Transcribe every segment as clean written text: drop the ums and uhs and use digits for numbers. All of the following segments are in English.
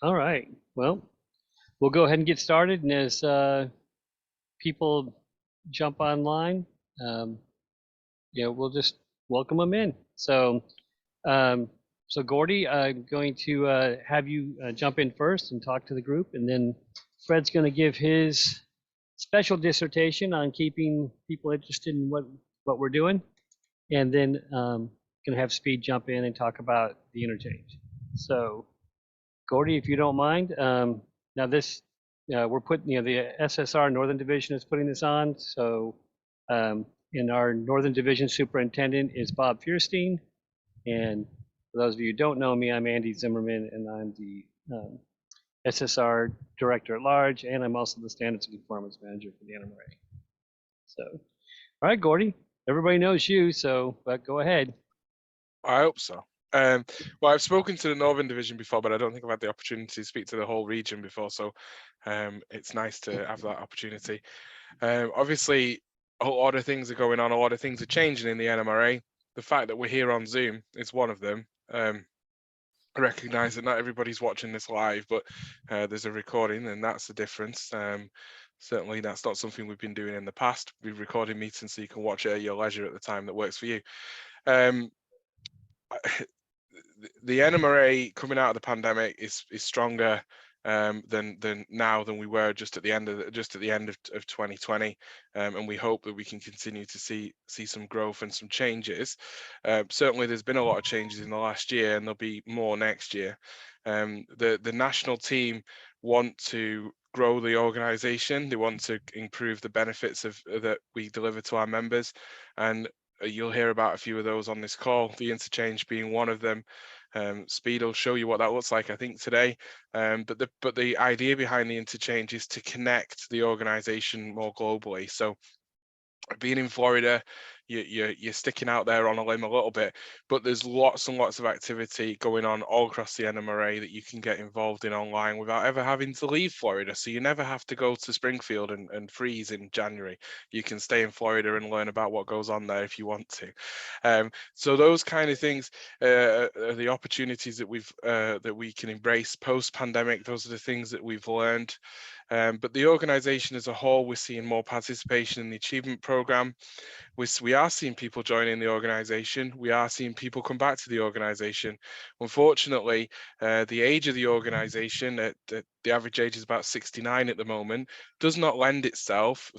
All right. Well, we'll go ahead and get started. And as people jump online, um, we'll just welcome them in. Um, so Gordy, I'm going to have you jump in first and talk to the group, and then Fred's going to give his special dissertation on keeping people interested in what we're doing, and then going to have Speed jump in and talk about the interchange. So. Gordy, if you don't mind, now this we're putting, the SSR Northern Division is putting this on. So, in our Northern Division superintendent is Bob Fierstein, and for those of you who don't know me, I'm Andy Zimmerman, and I'm the SSR Director at Large, and I'm also the Standards and Performance Manager for the NMRA. So, all right, Gordy, everybody knows you, but go ahead. I hope so. Well, I've spoken to the Northern Division before, but I don't think I've had the opportunity to speak to the whole region before, so it's nice to have that opportunity. Obviously, a lot of things are going on, a lot of things are changing in the NMRA. The fact that we're here on Zoom is one of them. I recognise that not everybody's watching this live, but there's a recording, and that's the difference. Certainly, that's not something we've been doing in the past. We've recorded meetings so you can watch it at your leisure at the time that works for you. The NMRA coming out of the pandemic is stronger than now than we were just at the end of 2020, and we hope that we can continue to see some growth and some changes. Certainly, there's been a lot of changes in the last year, and there'll be more next year. The national team want to grow the organisation. They want to improve the benefits that we deliver to our members, and you'll hear about a few of those on this call, the interchange being one of them. Speed will show you what that looks like, I think, today. But the idea behind the interchange is to connect the organization more globally. So being in Florida, you're sticking out there on a limb a little bit, but there's lots and lots of activity going on all across the NMRA that you can get involved in online without ever having to leave Florida. So you never have to go to Springfield and freeze in January. You can stay in Florida and learn about what goes on there if you want to. So those kind of things are the opportunities that we can embrace post-pandemic. Those are the things that we've learned. But the organization as a whole, we're seeing more participation in the achievement program. We are seeing people joining the organization. We are seeing people come back to the organization. Unfortunately, the age of the organization, the average age is about 69 at the moment, does not lend itself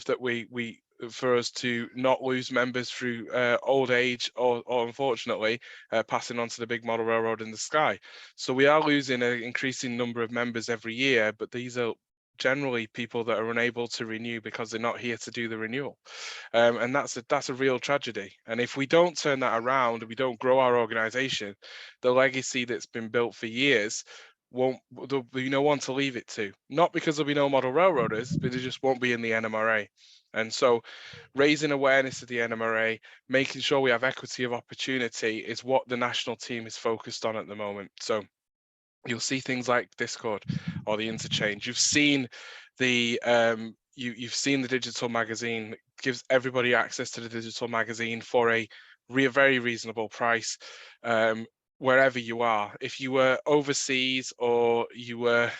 for us to not lose members through old age or unfortunately passing on to the big model railroad in the sky. So we are losing an increasing number of members every year, but these are generally people that are unable to renew because they're not here to do the renewal, and that's a real tragedy. And if we don't turn that around and we don't grow our organization, the legacy that's been built for years there'll be no one to leave it to, not because there'll be no model railroaders, but they just won't be in the NMRA. And so raising awareness of the NMRA, making sure we have equity of opportunity is what the national team is focused on at the moment. So you'll see things like Discord or the interchange. You've seen the you've seen the digital magazine that gives everybody access to the digital magazine for a very reasonable price, wherever you are. If you were overseas or you were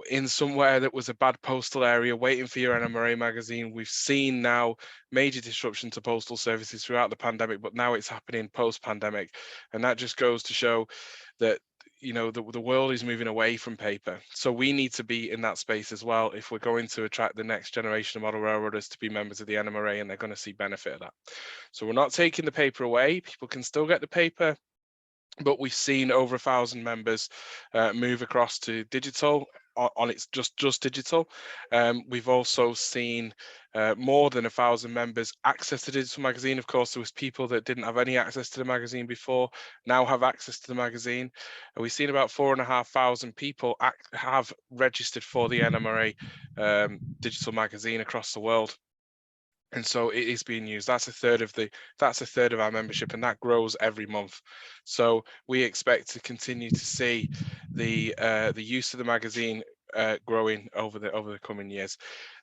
in somewhere that was a bad postal area waiting for your NMRA magazine, we've seen now major disruption to postal services throughout the pandemic, but now it's happening post-pandemic. And that just goes to show that the world is moving away from paper. So we need to be in that space as well if we're going to attract the next generation of model railroaders to be members of the NMRA, and they're going to see benefit of that. So we're not taking the paper away. People can still get the paper, but we've seen over 1,000 members move across to digital on its just digital. We've also seen more than 1,000 members access the digital magazine. Of course, there was people that didn't have any access to the magazine before, now have access to the magazine. And we've seen about 4,500 people have registered for the NMRA digital magazine across the world. And so it is being used. That's a third of our membership, and that grows every month. So we expect to continue to see the use of the magazine growing over the coming years.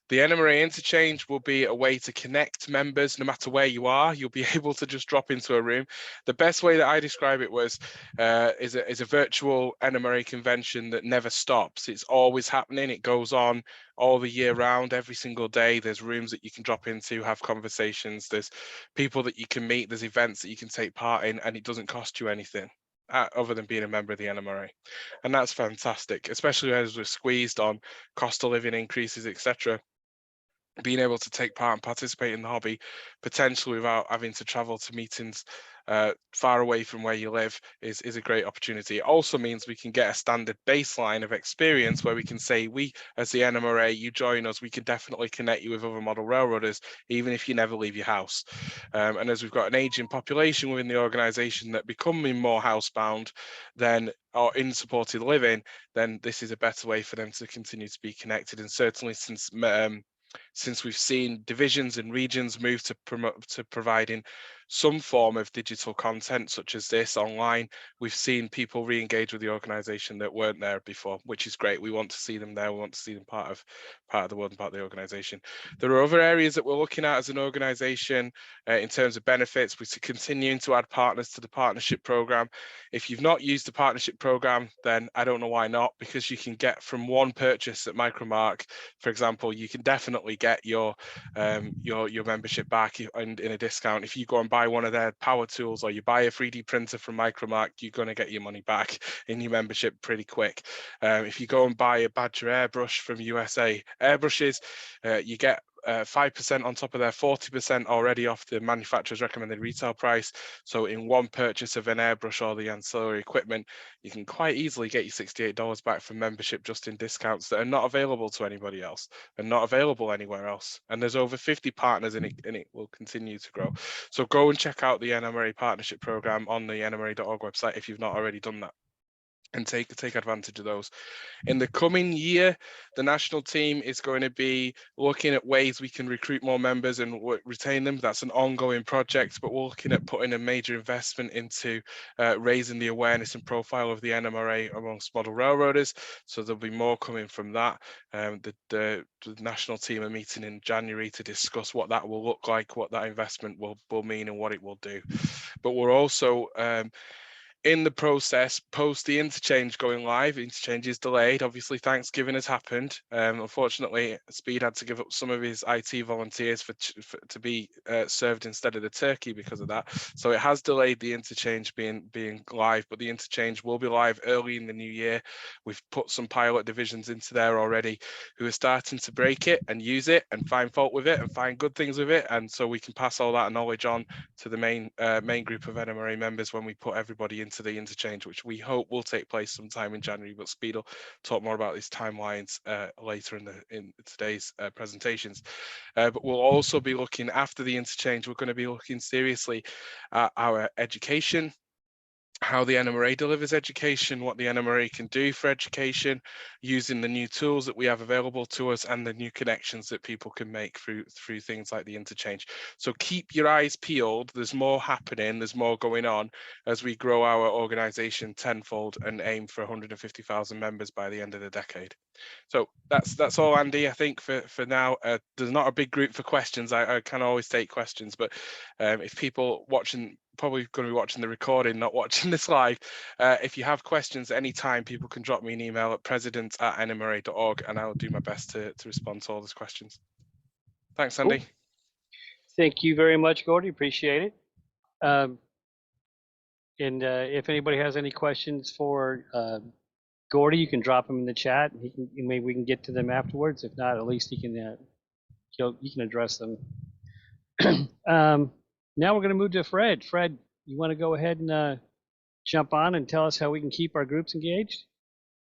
The NMRA Interchange will be a way to connect members no matter where you are. You'll be able to just drop into a room. The best way that I describe it was is a virtual NMRA convention that never stops. It's always happening. It goes on all the year round, every single day. There's rooms that you can drop into, have conversations. There's people that you can meet. There's events that you can take part in, and it doesn't cost you anything other than being a member of the NMRA. And that's fantastic, especially as we're squeezed on cost of living increases, etc. Being able to take part and participate in the hobby, potentially without having to travel to meetings far away from where you live, is a great opportunity. It also means we can get a standard baseline of experience where we can say, we as the NMRA, you join us, we can definitely connect you with other model railroaders, even if you never leave your house. And as we've got an aging population within the organisation that becoming more housebound then or in supported living, then this is a better way for them to continue to be connected. And certainly since we've seen divisions and regions move to providing some form of digital content such as this online, we've seen people re-engage with the organization that weren't there before, which is great. We want to see them there. We want to see them part of the world and part of the organization. There are other areas that we're looking at as an organization in terms of benefits. We're continuing to add partners to the partnership program. If you've not used the partnership program, then I don't know why not, because you can get from one purchase at Micromark, for example, you can definitely get your membership back in a discount. If you go and buy one of their power tools or you buy a 3D printer from Micromark, you're going to get your money back in your membership pretty quick. If you go and buy a Badger airbrush from USA Airbrushes, you get 5% on top of their 40% already off the manufacturer's recommended retail price. So in one purchase of an airbrush or the ancillary equipment, you can quite easily get your $68 back from membership just in discounts that are not available to anybody else and not available anywhere else. And there's over 50 partners in it, and it will continue to grow. So go and check out the NMRA partnership program on the NMRA.org website if you've not already done that, and take advantage of those. In the coming year, the national team is going to be looking at ways we can recruit more members and retain them. That's an ongoing project, but we're looking at putting a major investment into raising the awareness and profile of the NMRA amongst model railroaders. So there'll be more coming from that. The national team are meeting in January to discuss what that will look like, what that investment will mean and what it will do. But we're also in the process, post the interchange going live. Interchange is delayed. Obviously, Thanksgiving has happened. Unfortunately, Speed had to give up some of his IT volunteers to be served instead of the turkey because of that. So it has delayed the interchange being live, but the interchange will be live early in the new year. We've put some pilot divisions into there already who are starting to break it and use it and find fault with it and find good things with it. And so we can pass all that knowledge on to the main group of NMRA members when we put everybody into the interchange, which we hope will take place sometime in January. But Speed will talk more about these timelines later in today's presentations. But we'll also be looking after the interchange. We're going to be looking seriously at our education, how the NMRA delivers education, what the NMRA can do for education, using the new tools that we have available to us and the new connections that people can make through things like the interchange. So keep your eyes peeled. There's more happening, there's more going on as we grow our organization tenfold and aim for 150,000 members by the end of the decade. So that's all, Andy, I think for now. There's not a big group for questions. I can always take questions, but if people watching, probably going to be watching the recording, not watching this live, if you have questions at any time, people can drop me an email at president@nmra.org and I'll do my best to respond to all those questions. Thanks, Andy. Cool. Thank you very much, Gordy. Appreciate it. And if anybody has any questions for Gordy, you can drop them in the chat. And maybe we can get to them afterwards. If not, at least he can address them. Now we're going to move to Fred. Fred, you want to go ahead and jump on and tell us how we can keep our groups engaged?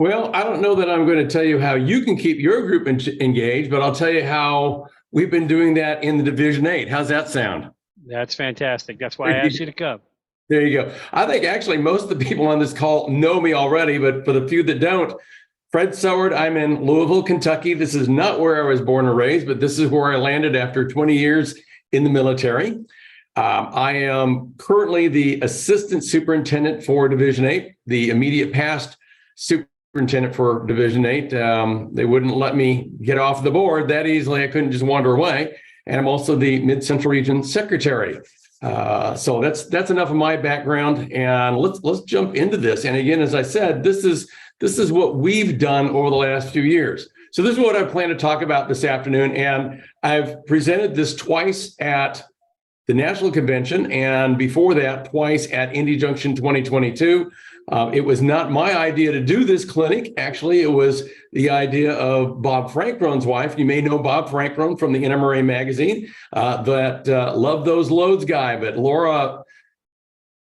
Well, I don't know that I'm going to tell you how you can keep your group engaged, but I'll tell you how we've been doing that in the Division 8. How's that sound? That's fantastic. That's why I asked you to come. There you go. I think actually most of the people on this call know me already, but for the few that don't, Fred Soward, I'm in Louisville, Kentucky. This is not where I was born and raised, but this is where I landed after 20 years in the military. I am currently the assistant superintendent for Division 8. The immediate past superintendent for Division 8. They wouldn't let me get off the board that easily. I couldn't just wander away. And I'm also the Mid-Central Region Secretary. So that's enough of my background, and let's jump into this. And again, as I said, this is what we've done over the last few years. So this is what I plan to talk about this afternoon. And I've presented this twice at the National Convention, and before that, twice at Indy Junction 2022. It was not my idea to do this clinic. Actually, it was the idea of Bob Frankron's wife. You may know Bob Frankron from the NMRA magazine, that Love Those Loads guy. But Laura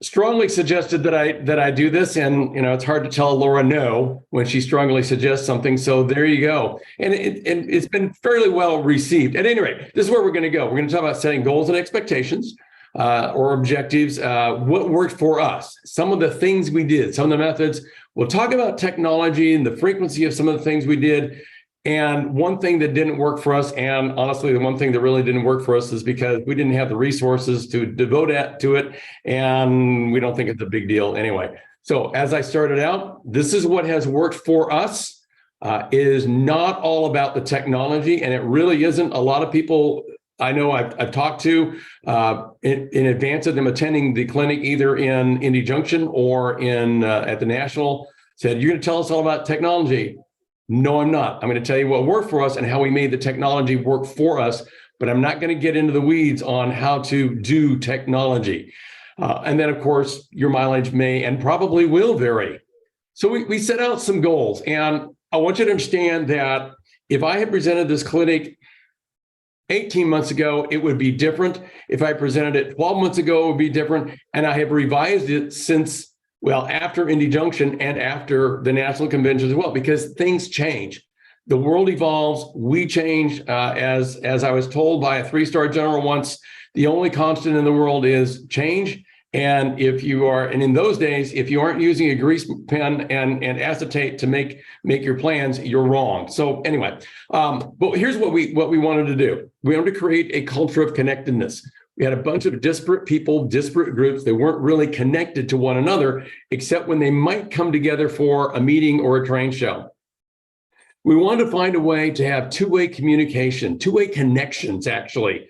strongly suggested that I do this, and it's hard to tell Laura no when she strongly suggests something. So there you go, and it's been fairly well received. At any rate, this is where we're going to go. We're going to talk about setting goals and expectations. Or objectives, what worked for us, some of the things we did, some of the methods. We'll talk about technology and the frequency of some of the things we did. And one thing that didn't work for us, and honestly, the one thing that really didn't work for us is because we didn't have the resources to devote to it. And we don't think it's a big deal anyway. So as I started out, this is what has worked for us. It is not all about the technology, and it really isn't. A lot of people I know I've talked to in advance of them attending the clinic, either in Indy Junction or at the National, said, "You're going to tell us all about technology." No, I'm not. I'm going to tell you what worked for us and how we made the technology work for us, but I'm not going to get into the weeds on how to do technology. And then, of course, your mileage may and probably will vary. So we set out some goals, and I want you to understand that if I had presented this clinic 18 months ago, it would be different. If I presented it 12 months ago, it would be different. And I have revised it since, well, after Indy Junction and after the National Convention as well, because things change. The world evolves, we change. As I was told by a 3-star general once, the only constant in the world is change. And in those days, if you aren't using a grease pen and acetate to make your plans, you're wrong. So anyway, but here's what we wanted to do. We wanted to create a culture of connectedness. We had a bunch of disparate people, disparate groups. They weren't really connected to one another, except when they might come together for a meeting or a train show. We wanted to find a way to have two-way communication, two-way connections, actually.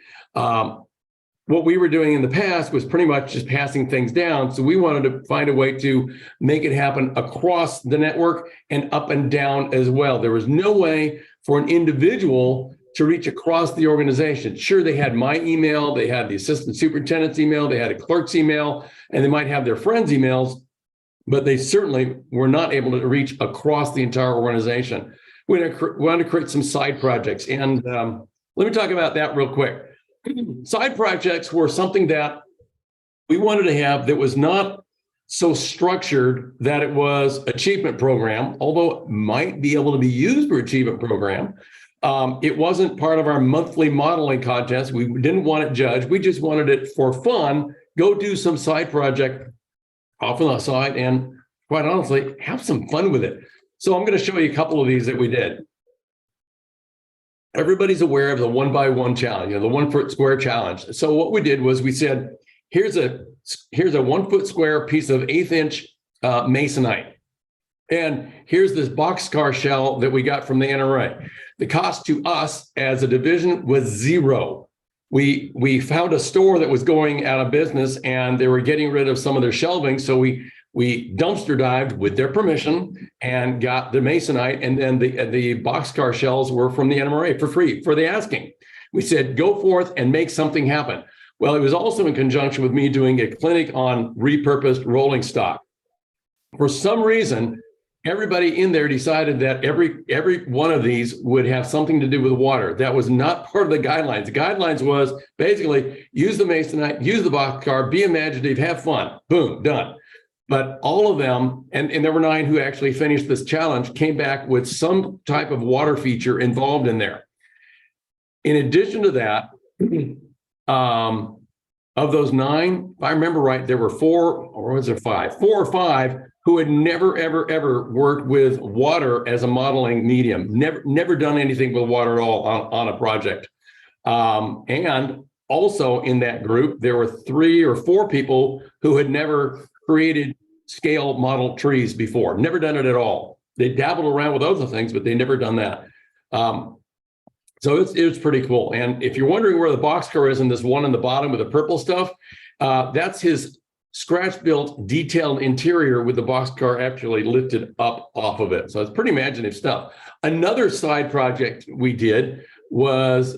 What we were doing in the past was pretty much just passing things down. So we wanted to find a way to make it happen across the network and up and down as well. There was no way for an individual to reach across the organization. Sure, they had my email, they had the assistant superintendent's email, they had a clerk's email, and they might have their friends' emails, but they certainly were not able to reach across the entire organization. We wanted to create some side projects. And let me talk about that real quick. Side projects were something that we wanted to have that was not so structured that it was achievement program, although it might be able to be used for achievement program. It wasn't part of our monthly modeling contest. We didn't want it judged. We just wanted it for fun. Go do some side project off on the side and, quite honestly, have some fun with it. So I'm going to show you a couple of these that we did. Everybody's aware of the 1x1 challenge, the 1 foot square challenge. So what we did was we said, here's a 1 foot square piece of 1/8 inch masonite. And here's this boxcar shell that we got from the NRA. The cost to us as a division was $0. We found a store that was going out of business and they were getting rid of some of their shelving. So we dumpster dived with their permission and got the masonite, and then the boxcar shells were from the NMRA for free for the asking. We said, go forth and make something happen. Well, it was also in conjunction with me doing a clinic on repurposed rolling stock. For some reason, everybody in there decided that every one of these would have something to do with water. That was not part of the guidelines. The guidelines was basically use the masonite, use the boxcar, be imaginative, have fun. Boom, done. But all of them, and there were 9 who actually finished this challenge, came back with some type of water feature involved in there. In addition to that, of those 9, if I remember right, there were 4, or was there 5? 4 or 5 who had never, ever worked with water as a modeling medium, never done anything with water at all on a project. And also in that group, there were 3 or 4 people who had never created scale model trees before, never done it at all. They dabbled around with other things, but they never done that. So it's pretty cool. And if you're wondering where the boxcar is in this one in the bottom with the purple stuff, that's his scratch-built detailed interior with the boxcar actually lifted up off of it. So it's pretty imaginative stuff. Another side project we did was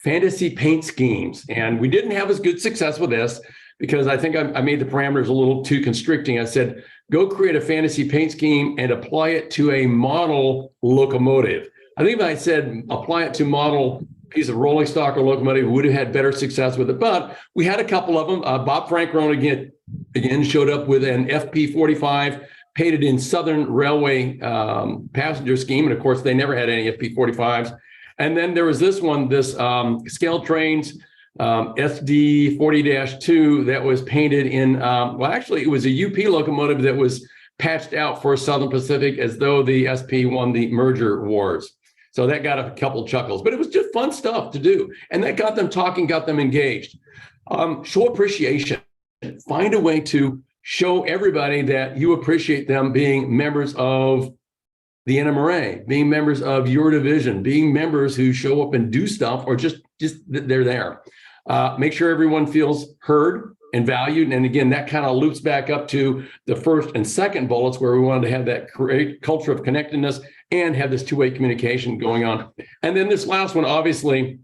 fantasy paint schemes. And we didn't have as good success with this because I think I made the parameters a little too constricting. I said, go create a fantasy paint scheme and apply it to a model locomotive. I think if I said apply it to model piece of rolling stock or locomotive, we would have had better success with it. But we had a couple of them. Bob Frankrone again showed up with an FP45 painted in Southern Railway passenger scheme. And of course, they never had any FP45s. And then there was this one, this scale trains SD 40-2 that was painted in, well, actually, it was a UP locomotive that was patched out for Southern Pacific as though the SP won the merger wars. So that got a couple chuckles, but it was just fun stuff to do. And that got them talking, got them engaged. Show appreciation. Find a way to show everybody that you appreciate them being members of the NMRA, being members of your division, being members who show up and do stuff, or just they're there. Make sure everyone feels heard and valued. And again, that kind of loops back up to the first and second bullets where we wanted to have that great culture of connectedness and have this two-way communication going on. And then this last one obviously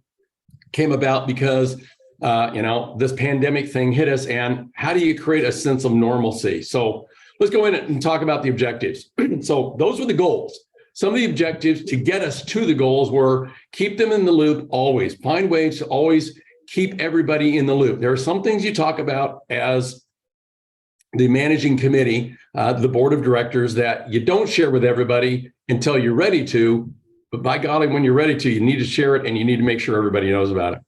came about because, this pandemic thing hit us, and how do you create a sense of normalcy? So let's go in and talk about the objectives. So those were the goals. Some of the objectives to get us to the goals were keep them in the loop always. Find ways to always keep everybody in the loop. There are some things you talk about as the managing committee, the board of directors, that you don't share with everybody until you're ready to. But by golly, when you're ready to, you need to share it and you need to make sure everybody knows about it.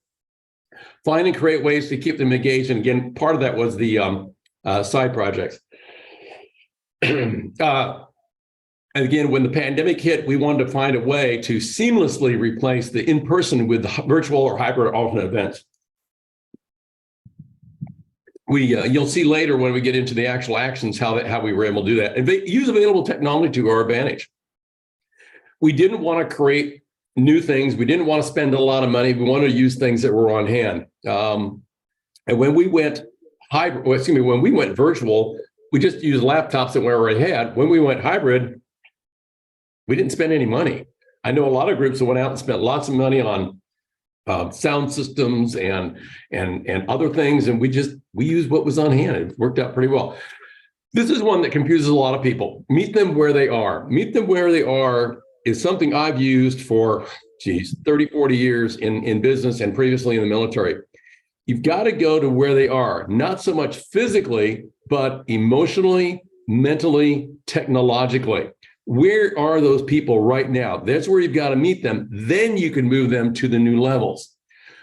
Find and create ways to keep them engaged. And again, part of that was the side projects. And again, when the pandemic hit, we wanted to find a way to seamlessly replace the in-person with the virtual or hybrid alternate events. You'll see later when we get into the actual actions how we were able to do that and use available technology to our advantage. We didn't want to create new things. We didn't want to spend a lot of money. We wanted to use things that were on hand. And when we went when we went virtual, we just used laptops that we already had. When we went hybrid, we didn't spend any money. I know a lot of groups that went out and spent lots of money on sound systems and other things, and we used what was on hand. It worked out pretty well. This is one that confuses a lot of people. Meet them where they are. Meet them where they are is something I've used for 30, 40 years in business and previously in the military. You've got to go to where they are, not so much physically, but emotionally, mentally, technologically. Where are those people right now? That's where you've got to meet them. Then you can move them to the new levels.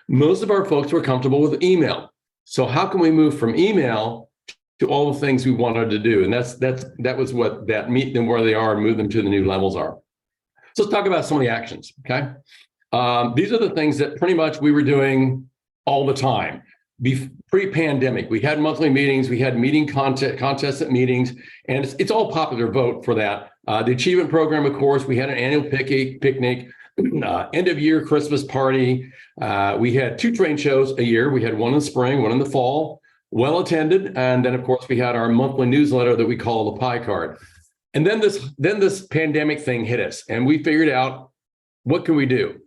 Most of our folks were comfortable with email. So how can we move from email to all the things we wanted to do? And that was what that meet them where they are and move them to the new levels are. So let's talk about some of the actions, okay? These are the things that pretty much we were doing all the time. Pre-pandemic, we had monthly meetings, we had meeting contests at meetings, and it's all popular vote for that. The achievement program, of course, we had an annual picnic, end of year Christmas party. We had 2 train shows a year. We had one in the spring, one in the fall, well attended. And then of course we had our monthly newsletter that we call the Pie Card. And then this pandemic thing hit us and we figured out, what can we do?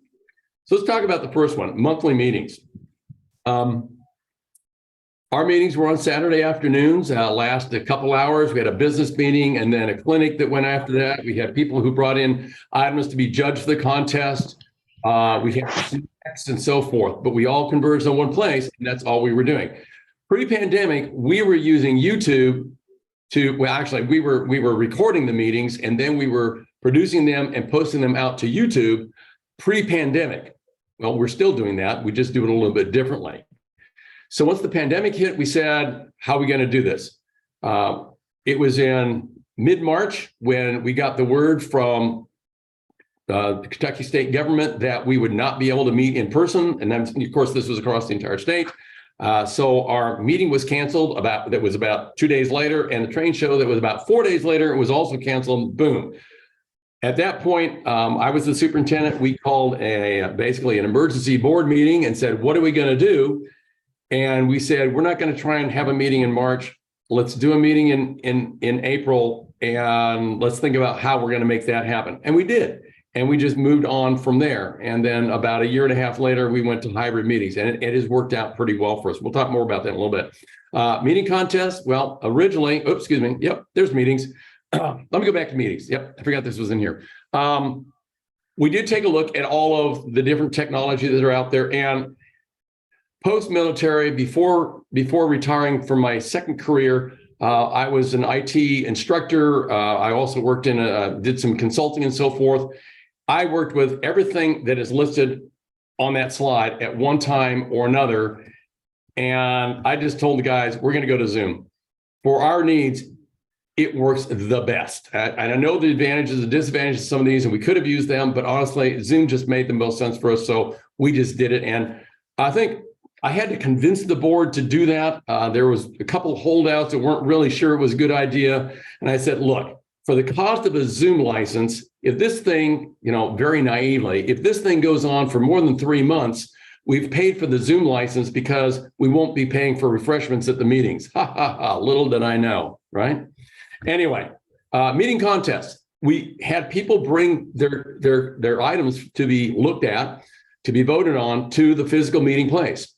So let's talk about the first one, monthly meetings. Our meetings were on Saturday afternoons, last a couple hours. We had a business meeting and then a clinic that went after that. We had people who brought in items to be judged for the contest. We had snacks and so forth, but we all converged on one place, and that's all we were doing. Pre-pandemic, we were using YouTube we were recording the meetings and then we were producing them and posting them out to YouTube pre-pandemic. Well, we're still doing that. We just do it a little bit differently. So once the pandemic hit, we said, how are we going to do this? It was in mid-March when we got the word from the Kentucky state government that we would not be able to meet in person. And then, of course, this was across the entire state. So our meeting was canceled that was about 2 days later, and the train show that was about 4 days later was also canceled. Boom. At that point, I was the superintendent. We called basically an emergency board meeting and said, what are we going to do? And we said, we're not going to try and have a meeting in March. Let's do a meeting in April, and let's think about how we're going to make that happen. And we did. And we just moved on from there. And then about a year and a half later, we went to hybrid meetings, and it has worked out pretty well for us. We'll talk more about that in a little bit. Meeting contests. Well, originally, excuse me. Yep, there's meetings. Let me go back to meetings. Yep, I forgot this was in here. We did take a look at all of the different technology that are out there. And post-military, before retiring from my second career, I was an IT instructor. I also worked did some consulting and so forth. I worked with everything that is listed on that slide at one time or another. And I just told the guys, we're going to go to Zoom. For our needs, it works the best. And I know the advantages and disadvantages of some of these, and we could have used them, but honestly, Zoom just made the most sense for us. So we just did it. And I think I had to convince the board to do that. There was a couple of holdouts that weren't really sure it was a good idea. And I said, look, for the cost of a Zoom license, if this thing, very naively, if this thing goes on for more than 3 months, we've paid for the Zoom license because we won't be paying for refreshments at the meetings. Ha, ha, ha. Little did I know, right? Anyway, meeting contests. We had people bring their items to be looked at, to be voted on to the physical meeting place.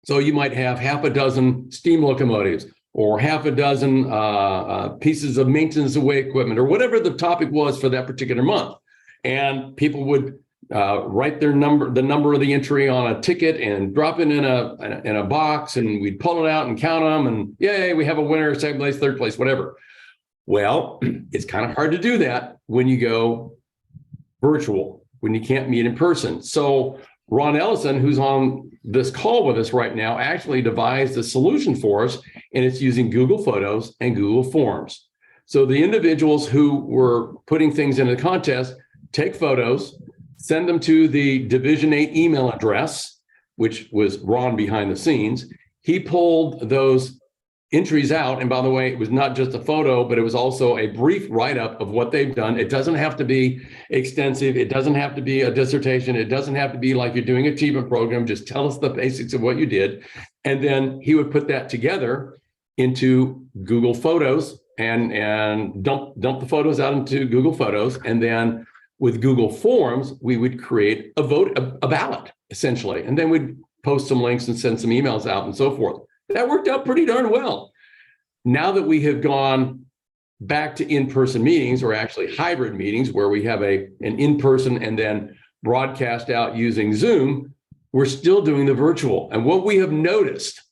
So you might have half a dozen steam locomotives or half a dozen pieces of maintenance away equipment or whatever the topic was for that particular month. And people would write the number of the entry on a ticket and drop it in a box, and we'd pull it out and count them, and yay, we have a winner, second place, third place, whatever. Well, it's kind of hard to do that when you go virtual, when you can't meet in person. So Ron Ellison, who's on this call with us right now, actually devised a solution for us, and it's using Google Photos and Google Forms. So the individuals who were putting things into the contest take photos, send them to the Division 8 email address, which was Ron behind the scenes. He pulled those entries out. And by the way, it was not just a photo, but it was also a brief write-up of what they've done. It doesn't have to be extensive. It doesn't have to be a dissertation. It doesn't have to be like you're doing an achievement program. Just tell us the basics of what you did. And then he would put that together into Google Photos and dump the photos out into Google Photos. And then with Google Forms, we would create a ballot, essentially. And then we'd post some links and send some emails out and so forth. That worked out pretty darn well. Now that we have gone back to in-person meetings, or actually hybrid meetings, where we have an in-person and then broadcast out using Zoom, we're still doing the virtual. And what we have noticed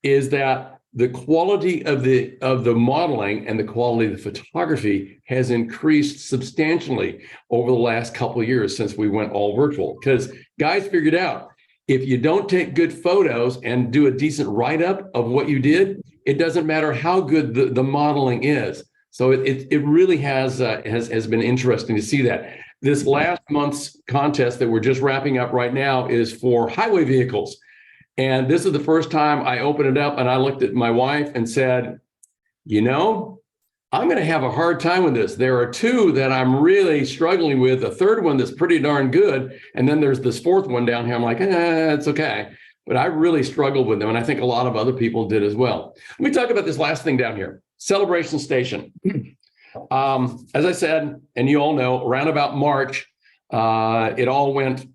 is that the quality of the modeling and the quality of the photography has increased substantially over the last couple of years since we went all virtual. Because guys figured out, if you don't take good photos and do a decent write-up of what you did, it doesn't matter how good the modeling is. So it really has been interesting to see that. This last month's contest that we're just wrapping up right now is for highway vehicles. And this is the first time I opened it up and I looked at my wife and said, I'm going to have a hard time with this. There are two that I'm really struggling with, a third one that's pretty darn good. And then there's this fourth one down here. I'm like, it's okay. But I really struggled with them. And I think a lot of other people did as well. Let me talk about this last thing down here, Celebration Station. As I said, and you all know, around about March, it all went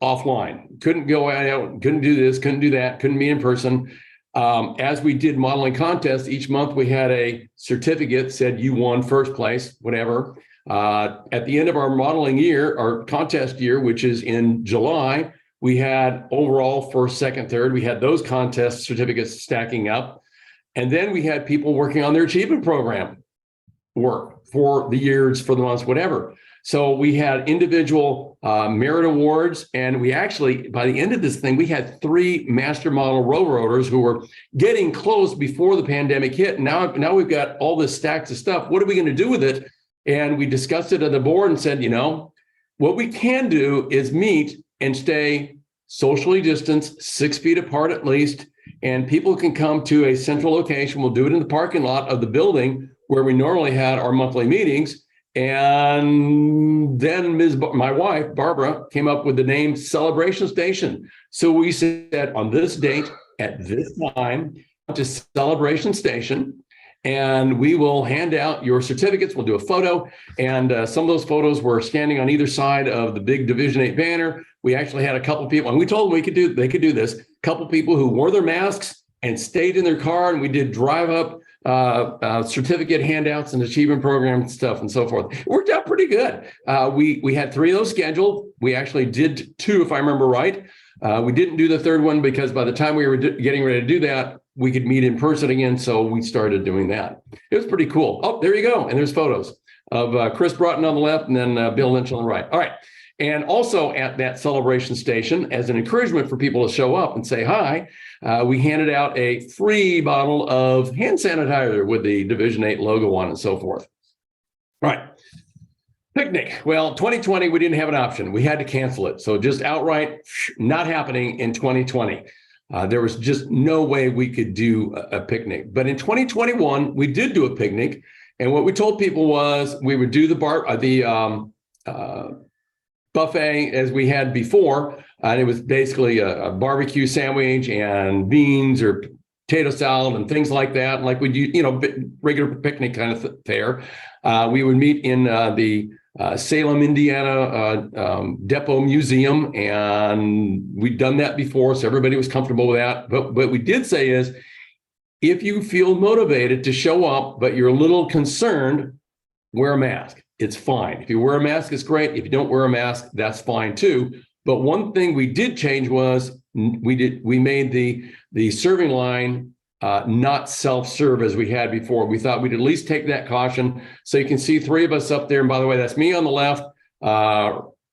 offline. Couldn't go out, couldn't do this, couldn't do that, couldn't meet in person. As we did modeling contests, each month we had a certificate said you won first place, whatever. At the end of our modeling year, our contest year, which is in July, we had overall first, second, third. We had those contest certificates stacking up. And then we had people working on their achievement program work for the years, for the months, whatever. So we had individual merit awards, and we actually, by the end of this thing, we had 3 master model railroaders who were getting close before the pandemic hit. Now we've got all this stacks of stuff. What are we going to do with it? And we discussed it at the board and said, what we can do is meet and stay socially distanced, 6 feet apart at least, and people can come to a central location. We'll do it in the parking lot of the building where we normally had our monthly meetings. And then my wife, Barbara, came up with the name Celebration Station. So we said on this date at this time to Celebration Station, and we will hand out your certificates. We'll do a photo, and some of those photos were standing on either side of the big Division 8 banner. We actually had a couple people, and we told them they could do this. A couple people who wore their masks and stayed in their car, and we did drive up certificate handouts and achievement program and stuff and so forth. It worked out pretty good. We had 3 of those scheduled. We actually did 2, if I remember right. We didn't do the 3rd one because by the time we were getting ready to do that, we could meet in person again. So we started doing that. It was pretty cool. Oh, there you go. And there's photos of Chris Broughton on the left and then Bill Lynch on the right. All right. And also at that celebration station, as an encouragement for people to show up and say hi, we handed out a free bottle of hand sanitizer with the Division 8 logo on and so forth. All right. Picnic. Well, 2020, we didn't have an option. We had to cancel it. So just outright not happening in 2020. There was just no way we could do a picnic. But in 2021, we did do a picnic. And what we told people was we would do the buffet as we had before. And it was basically a barbecue sandwich and beans or potato salad and things like that. Like we do, regular picnic kind of fare. We would meet in the Salem, Indiana Depot Museum, and we'd done that before, so everybody was comfortable with that. But what we did say is, if you feel motivated to show up, but you're a little concerned, wear a mask. It's fine. If you wear a mask, it's great. If you don't wear a mask, that's fine too. But one thing we did change was we made the serving line not self-serve as we had before. We thought we'd at least take that caution. So you can see 3 of us up there. And by the way, that's me on the left.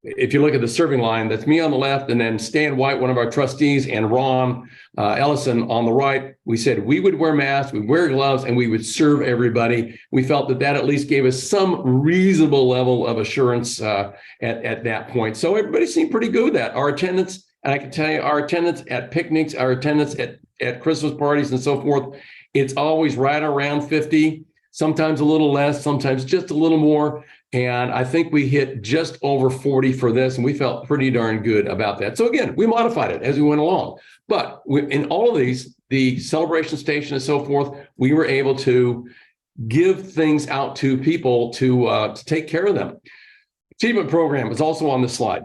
If you look at the serving line, that's me on the left, and then Stan White, one of our trustees, and Ron Ellison on the right. We said we would wear masks, we'd wear gloves, and we would serve everybody. We felt that at least gave us some reasonable level of assurance at that point. So everybody seemed pretty good with that. Our attendance, and I can tell you, our attendance at picnics, our attendance at Christmas parties and so forth, it's always right around 50, sometimes a little less, sometimes just a little more. And I think we hit just over 40 for this, and we felt pretty darn good about that. So again, we modified it as we went along. But in all of these, the celebration station and so forth, we were able to give things out to people to take care of them. Achievement program is also on the slide.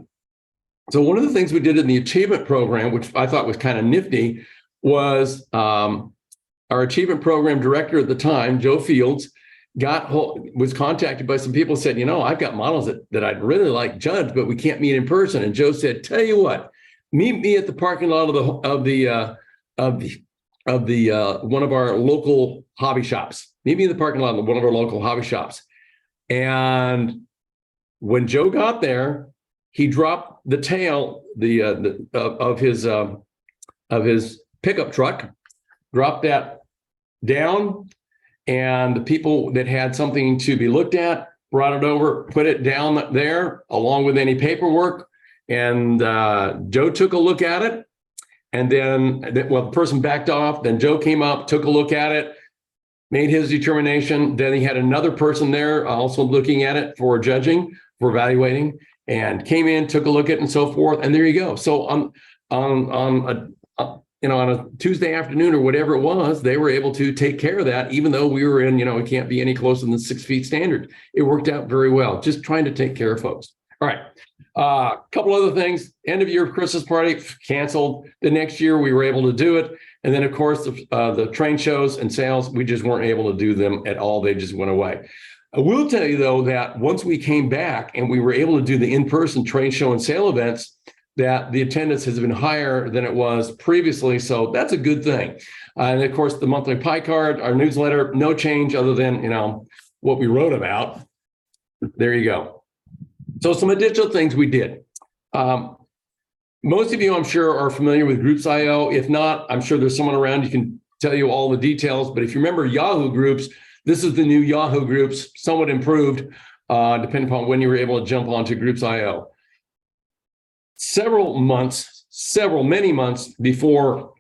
So one of the things we did in the achievement program, which I thought was kind of nifty, was our achievement program director at the time, Joe Fields, was contacted by some people who said, I've got models that I'd really like judged, but we can't meet in person. And Joe said, tell you what, meet me at the parking lot of the one of our local hobby shops. Meet me in the parking lot of one of our local hobby shops. And when Joe got there, he dropped the tail of his pickup truck, dropped that down, and the people that had something to be looked at brought it over, put it down there along with any paperwork. And Joe took a look at it. And then, the person backed off. Then Joe came up, took a look at it, made his determination. Then he had another person there also looking at it for judging, for evaluating, and came in, took a look at it and so forth. And there you go. So on a Tuesday afternoon or whatever it was, they were able to take care of that, even though we were in, we can't be any closer than 6 feet standard. It worked out very well, just trying to take care of folks. All right. A couple other things. End of year Christmas party canceled. The next year we were able to do it. And then, of course, the train shows and sales, we just weren't able to do them at all. They just went away. I will tell you, though, that once we came back and we were able to do the in-person trade show and sale events, that the attendance has been higher than it was previously. So that's a good thing. And of course, the monthly pie card, our newsletter, no change other than, what we wrote about. There you go. So some additional things we did. Most of you, I'm sure, are familiar with Groups.io. If not, I'm sure there's someone around who can tell you all the details. But if you remember Yahoo Groups, this is the new Yahoo Groups, somewhat improved, depending upon when you were able to jump onto Groups.io. Several months, many months before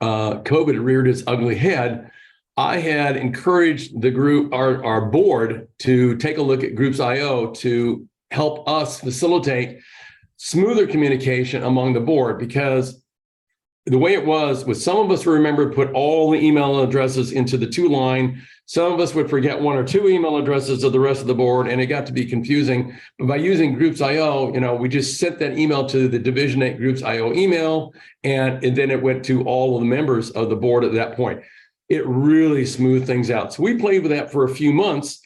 COVID reared its ugly head, I had encouraged the group, our board, to take a look at Groups.io to help us facilitate smoother communication among the board, because the way it was some of us remember put all the email addresses into the 2-line. Some of us would forget 1 or 2 email addresses of the rest of the board, and it got to be confusing. But by using Groups.io, we just sent that email to the Division 8 Groups.io email, and then it went to all of the members of the board at that point. It really smoothed things out. So we played with that for a few months,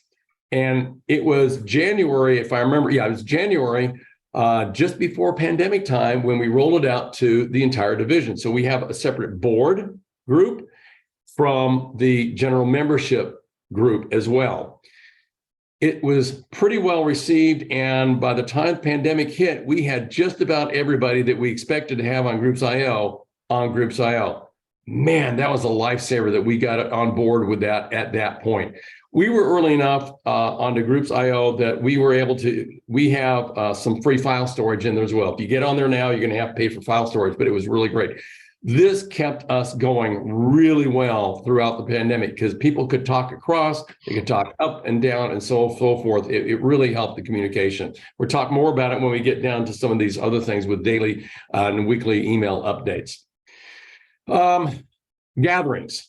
and it was January, if I remember. Yeah, it was January, just before pandemic time, when we rolled it out to the entire division. So we have a separate board group from the general membership group as well. It was pretty well received, and by the time pandemic hit, we had just about everybody that we expected to have on Groups.io on Groups.io. Man, that was a lifesaver that we got on board with that at that point. We were early enough onto Groups.io that we were able to, we have some free file storage in there as well. If you get on there now, you're going to have to pay for file storage, but it was really great. This kept us going really well throughout the pandemic because people could talk across, they could talk up and down and so forth. It really helped the communication. We'll talk more about it when we get down to some of these other things with daily and weekly email updates. Gatherings.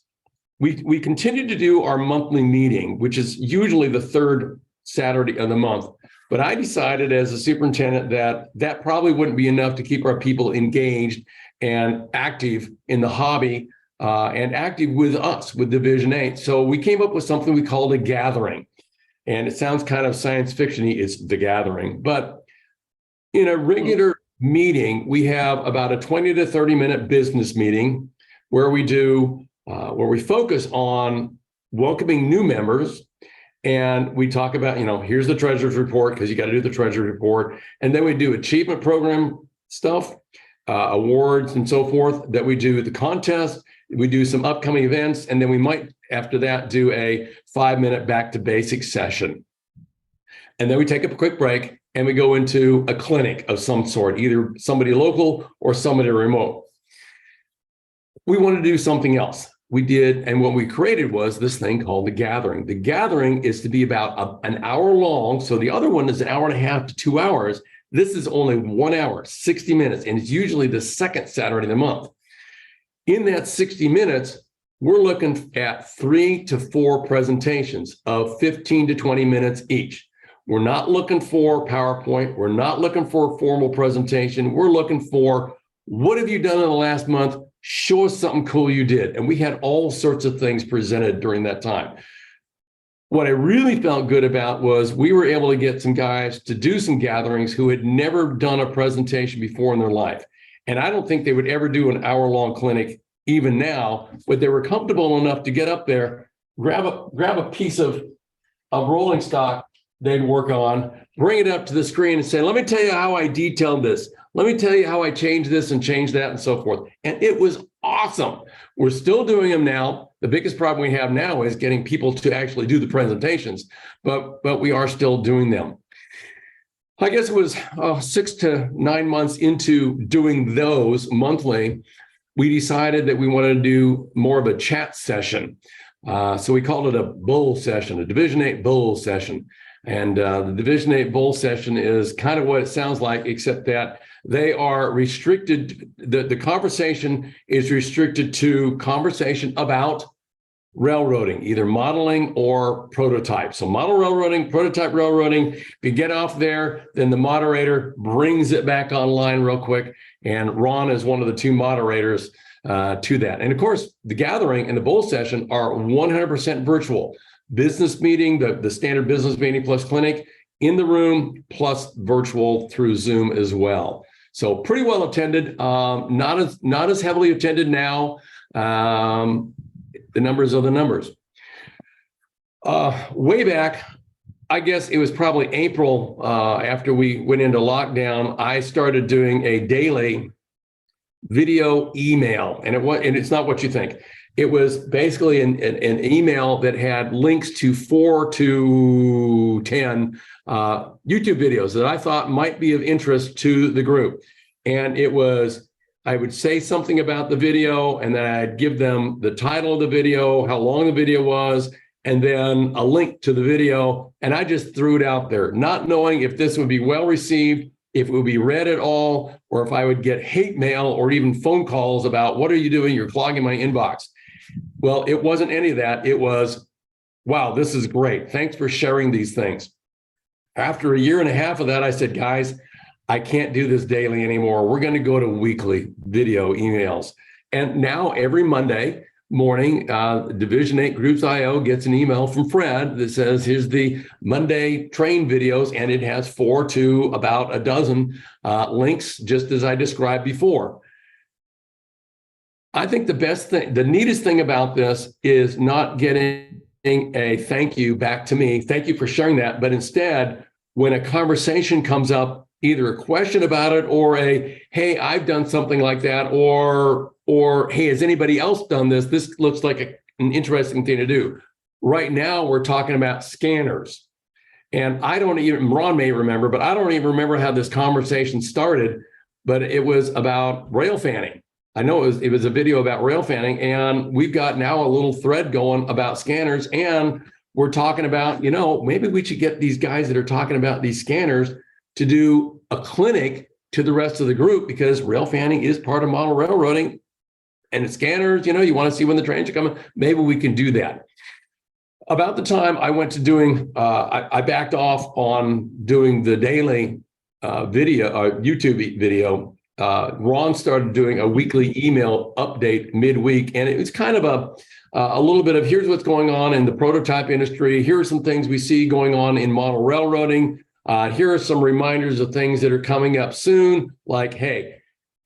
We continue to do our monthly meeting, which is usually the 3rd Saturday of the month. But I decided as a superintendent that probably wouldn't be enough to keep our people engaged and active in the hobby and active with us, with Division 8. So we came up with something we called a gathering. And it sounds kind of science fiction-y, it's the gathering. But in a regular meeting, we have about a 20 to 30 minute business meeting where we focus on welcoming new members. And we talk about, here's the treasurer's report, because you got to do the treasurer's report. And then we do achievement program stuff, awards and so forth, that we do the contest. We do some upcoming events. And then we might, after that, do a 5-minute back to basics session. And then we take a quick break and we go into a clinic of some sort, either somebody local or somebody remote. We want to do something else. We did, and what we created was this thing called the gathering. The gathering is to be about an hour long. So the other one is an hour and a half to 2 hours. This is only 1 hour, 60 minutes, and it's usually the 2nd Saturday of the month. In that 60 minutes, we're looking at 3 to 4 presentations of 15 to 20 minutes each. We're not looking for PowerPoint. We're not looking for a formal presentation. We're looking for, what have you done in the last month? Show us something cool you did. And we had all sorts of things presented during that time. What I really felt good about was we were able to get some guys to do some gatherings who had never done a presentation before in their life. And I don't think they would ever do an hour-long clinic even now, but they were comfortable enough to get up there, grab a piece of rolling stock they'd work on, bring it up to the screen and say, let me tell you how I detailed this. Let me tell you how I changed this and changed that and so forth. And it was awesome. We're still doing them now. The biggest problem we have now is getting people to actually do the presentations, but we are still doing them. I guess it was 6 to 9 months into doing those monthly, we decided that we wanted to do more of a chat session. So we called it a bull session, a Division 8 bull session. And the Division 8 bull session is kind of what it sounds like, except that they are restricted. The conversation is restricted to conversation about railroading, either modeling or prototype. So model railroading, prototype railroading. If you get off there, then the moderator brings it back online real quick. And Ron is one of the 2 moderators to that. And of course, the gathering and the bull session are 100% virtual. Business meeting, the standard business meeting plus clinic in the room, plus virtual through Zoom as well. So pretty well attended, not as heavily attended now. The numbers are the numbers. Way back, I guess it was probably April after we went into lockdown, I started doing a daily video email, and it's not what you think. It was basically an email that had links to 4 to 10 YouTube videos that I thought might be of interest to the group. And it was I would say something about the video, and then I'd give them the title of the video, how long the video was, and then a link to the video. And I just threw it out there, not knowing if this would be well received, if it would be read at all, or if I would get hate mail or even phone calls about, what are you doing? You're clogging my inbox. Well, it wasn't any of that. It was, wow, this is great. Thanks for sharing these things. After a year and a half of that, I said, guys, I can't do this daily anymore. We're going to go to weekly video emails. And now every Monday morning, Division 8 Groups IO gets an email from Fred that says, here's the Monday train videos, and it has 4 to about a dozen links, just as I described before. I think the best thing, the neatest thing about this is not getting a thank you back to me. Thank you for sharing that. But instead, when a conversation comes up, either a question about it or a, hey, I've done something like that, or hey, has anybody else done this? This looks like an interesting thing to do. Right now, we're talking about scanners. And I don't even, Ron may remember, but I don't even remember how this conversation started, but it was about rail fanning. I know it was a video about rail fanning, and we've got now a little thread going about scanners, and we're talking about, maybe we should get these guys that are talking about these scanners to do a clinic to the rest of the group, because rail fanning is part of model railroading, and the scanners, you want to see when the trains are coming. Maybe we can do that. About the time I went to doing, I backed off on doing the daily YouTube video. Ron started doing a weekly email update midweek, and it was kind of a little bit of, here's what's going on in the prototype industry. Here are some things we see going on in model railroading. Here are some reminders of things that are coming up soon, like, hey,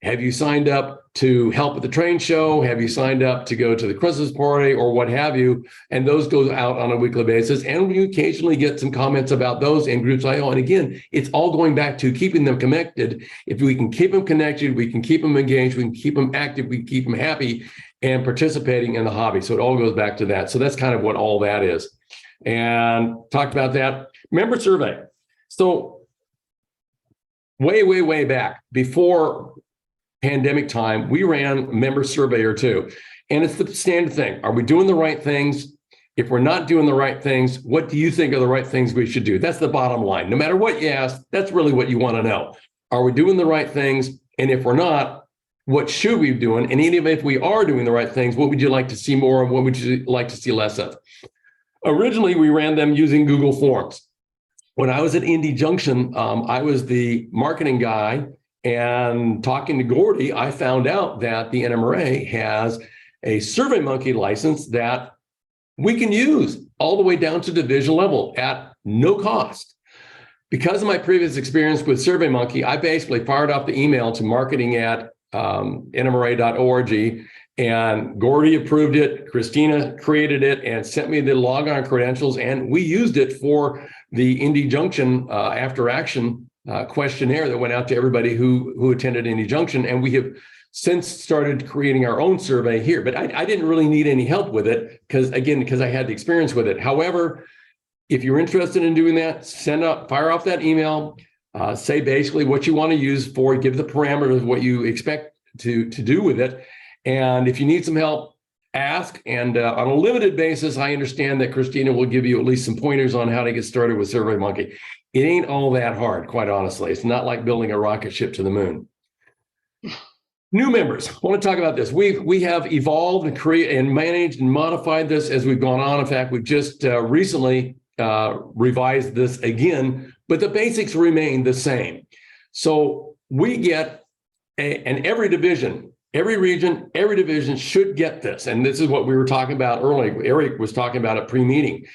have you signed up to help at the train show? Have you signed up to go to the Christmas party, or what have you? And those go out on a weekly basis. And we occasionally get some comments about those in Groups IO. And again, it's all going back to keeping them connected. If we can keep them connected, we can keep them engaged, we can keep them active, we can keep them happy and participating in the hobby. So it all goes back to that. So that's kind of what all that is. And talked about that. Member survey. So way back before pandemic time, we ran a member survey or two. And it's the standard thing. Are we doing the right things? If we're not doing the right things, what do you think are the right things we should do? That's the bottom line. No matter what you ask, that's really what you want to know. Are we doing the right things? And if we're not, what should we be doing? And even if we are doing the right things, what would you like to see more of? What would you like to see less of? Originally, we ran them using Google Forms. When I was at Indy Junction, I was the marketing guy, and talking to Gordy, I found out that the NMRA has a SurveyMonkey license that we can use all the way down to division level at no cost. Because of my previous experience with SurveyMonkey, I basically fired off the email to marketing at NMRA.org, and Gordy approved it. Christina created it and sent me the logon credentials, and we used it for the Indy Junction after action questionnaire that went out to everybody who attended Indy Junction. And we have since started creating our own survey here, but I didn't really need any help with it because I had the experience with it. However, if you're interested in doing that, fire off that email, say basically what you want to use for, give the parameters of what you expect to do with it. And if you need some help, ask. And on a limited basis, I understand that Christina will give you at least some pointers on how to get started with SurveyMonkey. It ain't all that hard, quite honestly. It's not like building a rocket ship to the moon. New members, I want to talk about this. We have evolved and created and managed and modified this as we've gone on. In fact, we've just recently revised this again, but the basics remain the same. So we get, and every division, every region, every division should get this. And this is what we were talking about earlier. Eric was talking about it pre-meeting.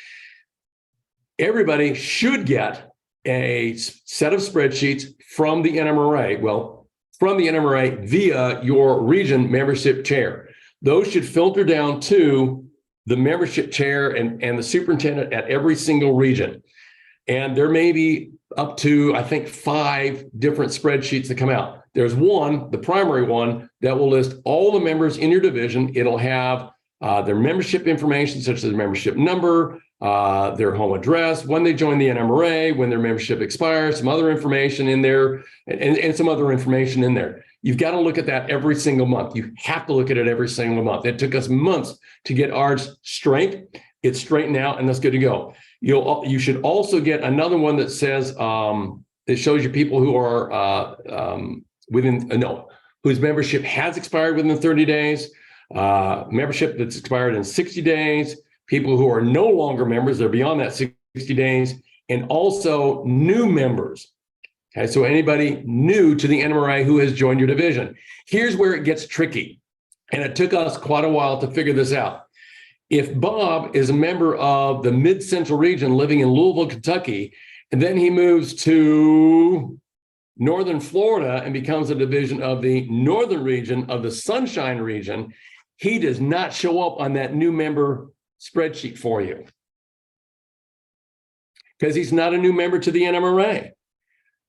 Everybody should get a set of spreadsheets from the NMRA. Well, from the NMRA via your region membership chair. Those should filter down to the membership chair and the superintendent at every single region. And there may be up to, I think, 5 different spreadsheets that come out. There's one, the primary one, that will list all the members in your division. It'll have their membership information, such as their membership number, their home address, when they join the NMRA, when their membership expires, some other information in there, and some other information in there. You've got to look at that every single month. You have to look at it every single month. It took us months to get ours straight. It's straightened out, and that's good to go. You should also get another one that says it shows you people who are whose membership has expired within 30 days, membership that's expired in 60 days, people who are no longer members, they're beyond that 60 days, and also new members. Okay, so anybody new to the NMRA who has joined your division. Here's where it gets tricky, and it took us quite a while to figure this out. If Bob is a member of the Mid-Central region living in Louisville, Kentucky, and then he moves to Northern Florida and becomes a division of the Northern region of the Sunshine region, he does not show up on that new member spreadsheet for you because he's not a new member to the NMRA.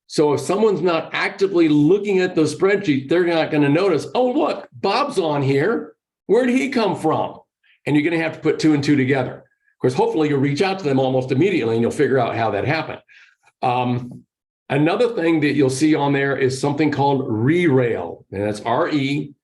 So if someone's not actively looking at the spreadsheet, they're not going to notice, oh, look, Bob's on here. Where did he come from? And you're going to have to put two and two together. Of course, hopefully you'll reach out to them almost immediately and you'll figure out how that happened. Another thing that you'll see on there is something called re-rail, and that's R-E-R-A-I-L.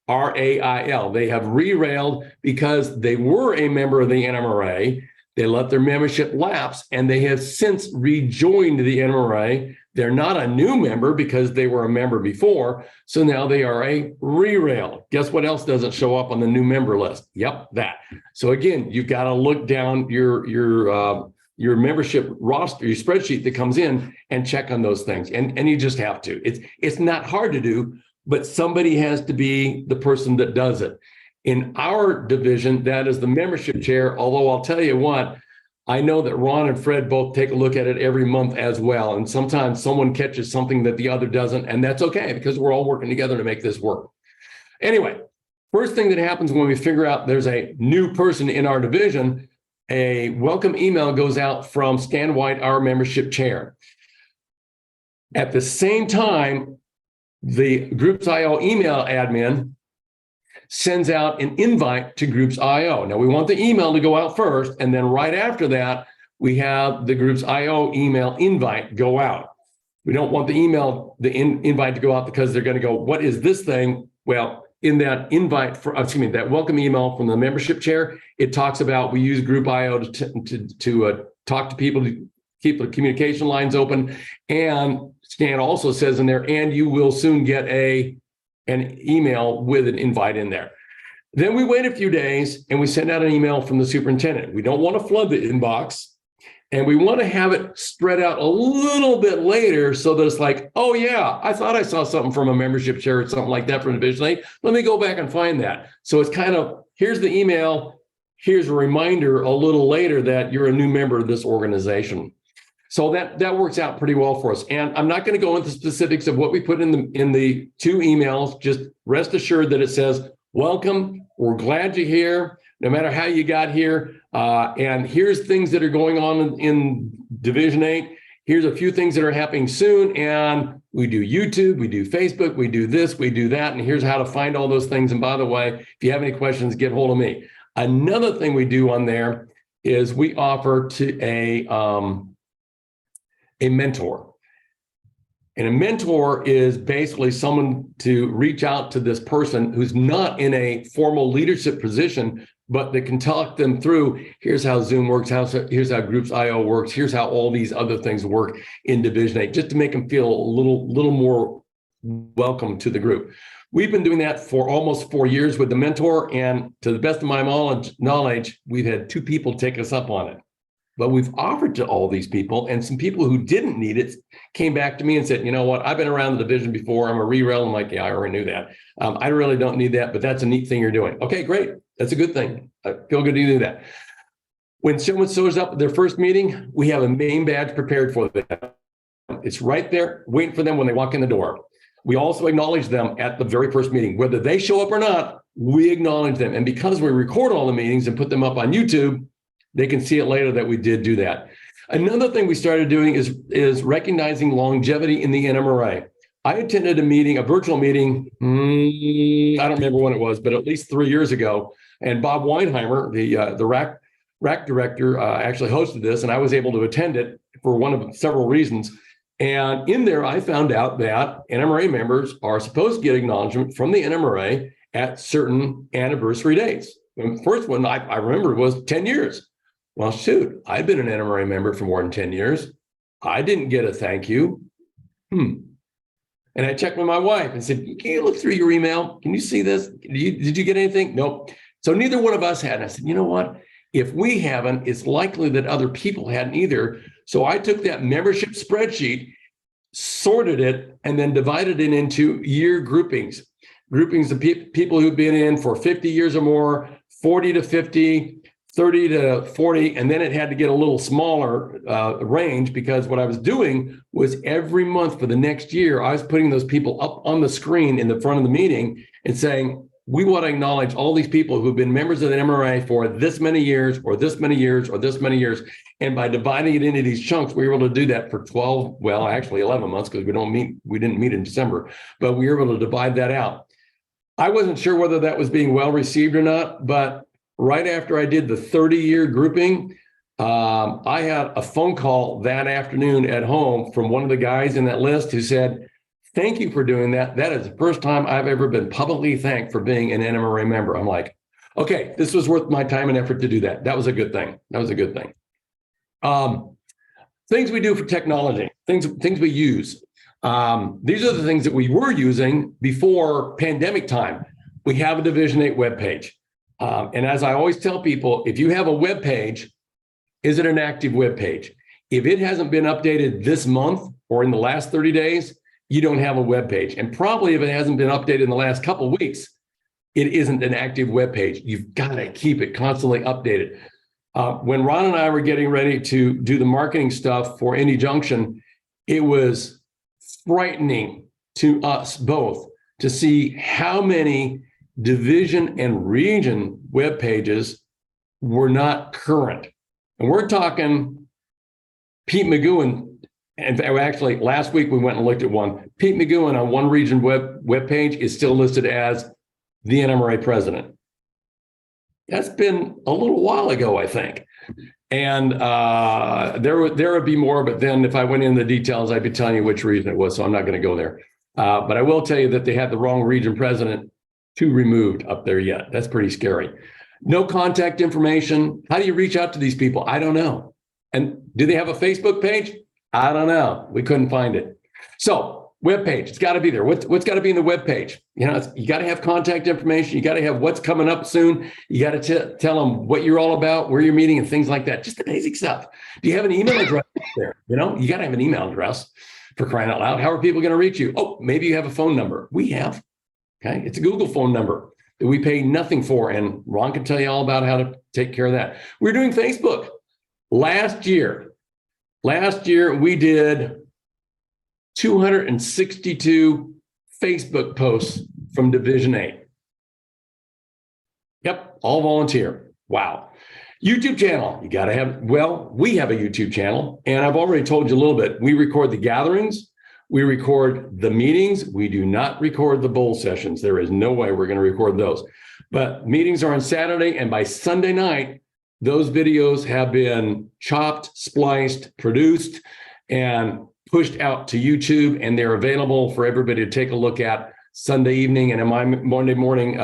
They have re-railed because they were a member of the NMRA. They let their membership lapse, and they have since rejoined the NMRA. They're not a new member because they were a member before, so now they are a re-rail. Guess what else doesn't show up on the new member list? Yep, that. So again, you've got to look down your membership roster, your spreadsheet that comes in, and check on those things. And you just have to. It's not hard to do, but somebody has to be the person that does it. In our division, that is the membership chair, although I'll tell you what, I know that Ron and Fred both take a look at it every month as well. And sometimes someone catches something that the other doesn't, and that's okay because we're all working together to make this work. Anyway, first thing that happens when we figure out there's a new person in our division, a welcome email goes out from Stan White, our membership chair. At the same time, the Groups.io email admin sends out an invite to Groups.io. Now, we want the email to go out first, and then right after that, we have the Groups.io email invite go out. We don't want the email, invite to go out because they're going to go, what is this thing? Well, in that invite, that welcome email from the membership chair, it talks about we use Group.io to talk to people, to keep the communication lines open. And Stan also says in there, and you will soon get an email with an invite in there. Then we wait a few days and we send out an email from the superintendent. We don't want to flood the inbox, and we want to have it spread out a little bit later so that it's like, oh yeah, I thought I saw something from a membership chair or something like that from Division 8. Let me go back and find that. So it's kind of, here's the email, here's a reminder a little later that you're a new member of this organization. So that works out pretty well for us. And I'm not going to go into specifics of what we put in the two emails. Just rest assured that it says, welcome, we're glad you're here, no matter how you got here. And here's things that are going on in Division 8. Here's a few things that are happening soon. And we do YouTube, we do Facebook, we do this, we do that. And here's how to find all those things. And by the way, if you have any questions, get hold of me. Another thing we do on there is we offer to a mentor. And a mentor is basically someone to reach out to this person who's not in a formal leadership position, but that can talk them through, here's how Zoom works, here's how Groups.io works, here's how all these other things work in Division 8, just to make them feel a little more welcome to the group. We've been doing that for almost 4 years with the mentor, and to the best of my knowledge, we've had 2 people take us up on it. But we've offered to all these people, and some people who didn't need it came back to me and said, you know what, I've been around the division before, I'm a re-rail. I'm like, yeah, I already knew that. I really don't need that, but that's a neat thing you're doing. Okay, great. That's a good thing. I feel good to do that. When someone shows up at their first meeting, we have a name badge prepared for them. It's right there, waiting for them when they walk in the door. We also acknowledge them at the very first meeting. Whether they show up or not, we acknowledge them. And because we record all the meetings and put them up on YouTube, they can see it later that we did do that. Another thing we started doing is recognizing longevity in the NMRA. I attended a virtual meeting, I don't remember when it was, but at least 3 years ago. And Bob Weinheimer, the RAC director, actually hosted this, and I was able to attend it for one of several reasons. And in there, I found out that NMRA members are supposed to get acknowledgement from the NMRA at certain anniversary dates. And the first one I remember was 10 years. Well, shoot, I've been an NMRA member for more than 10 years. I didn't get a thank you. And I checked with my wife and said, can you look through your email? Can you see this? Did you get anything? Nope. So neither one of us had. And I said, you know what? If we haven't, it's likely that other people hadn't either. So I took that membership spreadsheet, sorted it, and then divided it into year groupings of people who've been in for 50 years or more, 40 to 50, 30 to 40, and then it had to get a little smaller range, because what I was doing was every month for the next year, I was putting those people up on the screen in the front of the meeting and saying, we want to acknowledge all these people who've been members of the NMRA for this many years, or this many years, or this many years. And by dividing it into these chunks, we were able to do that for 12, well, actually 11 months, because we didn't meet in December, but we were able to divide that out. I wasn't sure whether that was being well received or not, but right after I did the 30-year grouping, I had a phone call that afternoon at home from one of the guys in that list who said, thank you for doing that. That is the first time I've ever been publicly thanked for being an NMRA member. I'm like, okay, this was worth my time and effort to do that. That was a good thing. That was a good thing. Things we do for technology, things we use. These are the things that we were using before pandemic time. We have a Division 8 webpage. And as I always tell people, if you have a web page, is it an active web page? If it hasn't been updated this month or in the last 30 days, you don't have a web page. And probably if it hasn't been updated in the last couple of weeks, it isn't an active web page. You've got to keep it constantly updated. When Ron and I were getting ready to do the marketing stuff for Indy Junction, it was frightening to us both to see how many division and region web pages were not current. And we're talking Pete McGowan, and actually last week we went and looked at one. Pete McGowan on one region web page is still listed as the NMRA president. That's been a little while ago, I think. And there would be more, but then if I went into the details, I'd be telling you which region it was, so I'm not going to go there. But I will tell you that they had the wrong region president removed up there yet. That's pretty scary. No contact information. How do you reach out to these people? I don't know. And do they have a Facebook page? I don't know. We couldn't find it. So web page, it's got to be there. What's got to be in the web page? You know, you got to have contact information. You got to have what's coming up soon. You got to tell them what you're all about, where you're meeting, and things like that. Just the basic stuff. Do you have an email address there? You know, you got to have an email address, for crying out loud. How are people going to reach you? Oh, maybe you have a phone number. We have. Okay, it's a Google phone number that we pay nothing for, and Ron can tell you all about how to take care of that. We're doing Facebook. Last year we did 262 Facebook posts from Division 8. Yep, all volunteer. Wow. YouTube channel, you got to have, well, we have a YouTube channel, and I've already told you a little bit. We record the gatherings. We record the meetings. We do not record the bowl sessions. There is no way we're going to record those. But meetings are on Saturday, and by Sunday night, those videos have been chopped, spliced, produced, and pushed out to YouTube, and they're available for everybody to take a look at Sunday evening. And in my Monday morning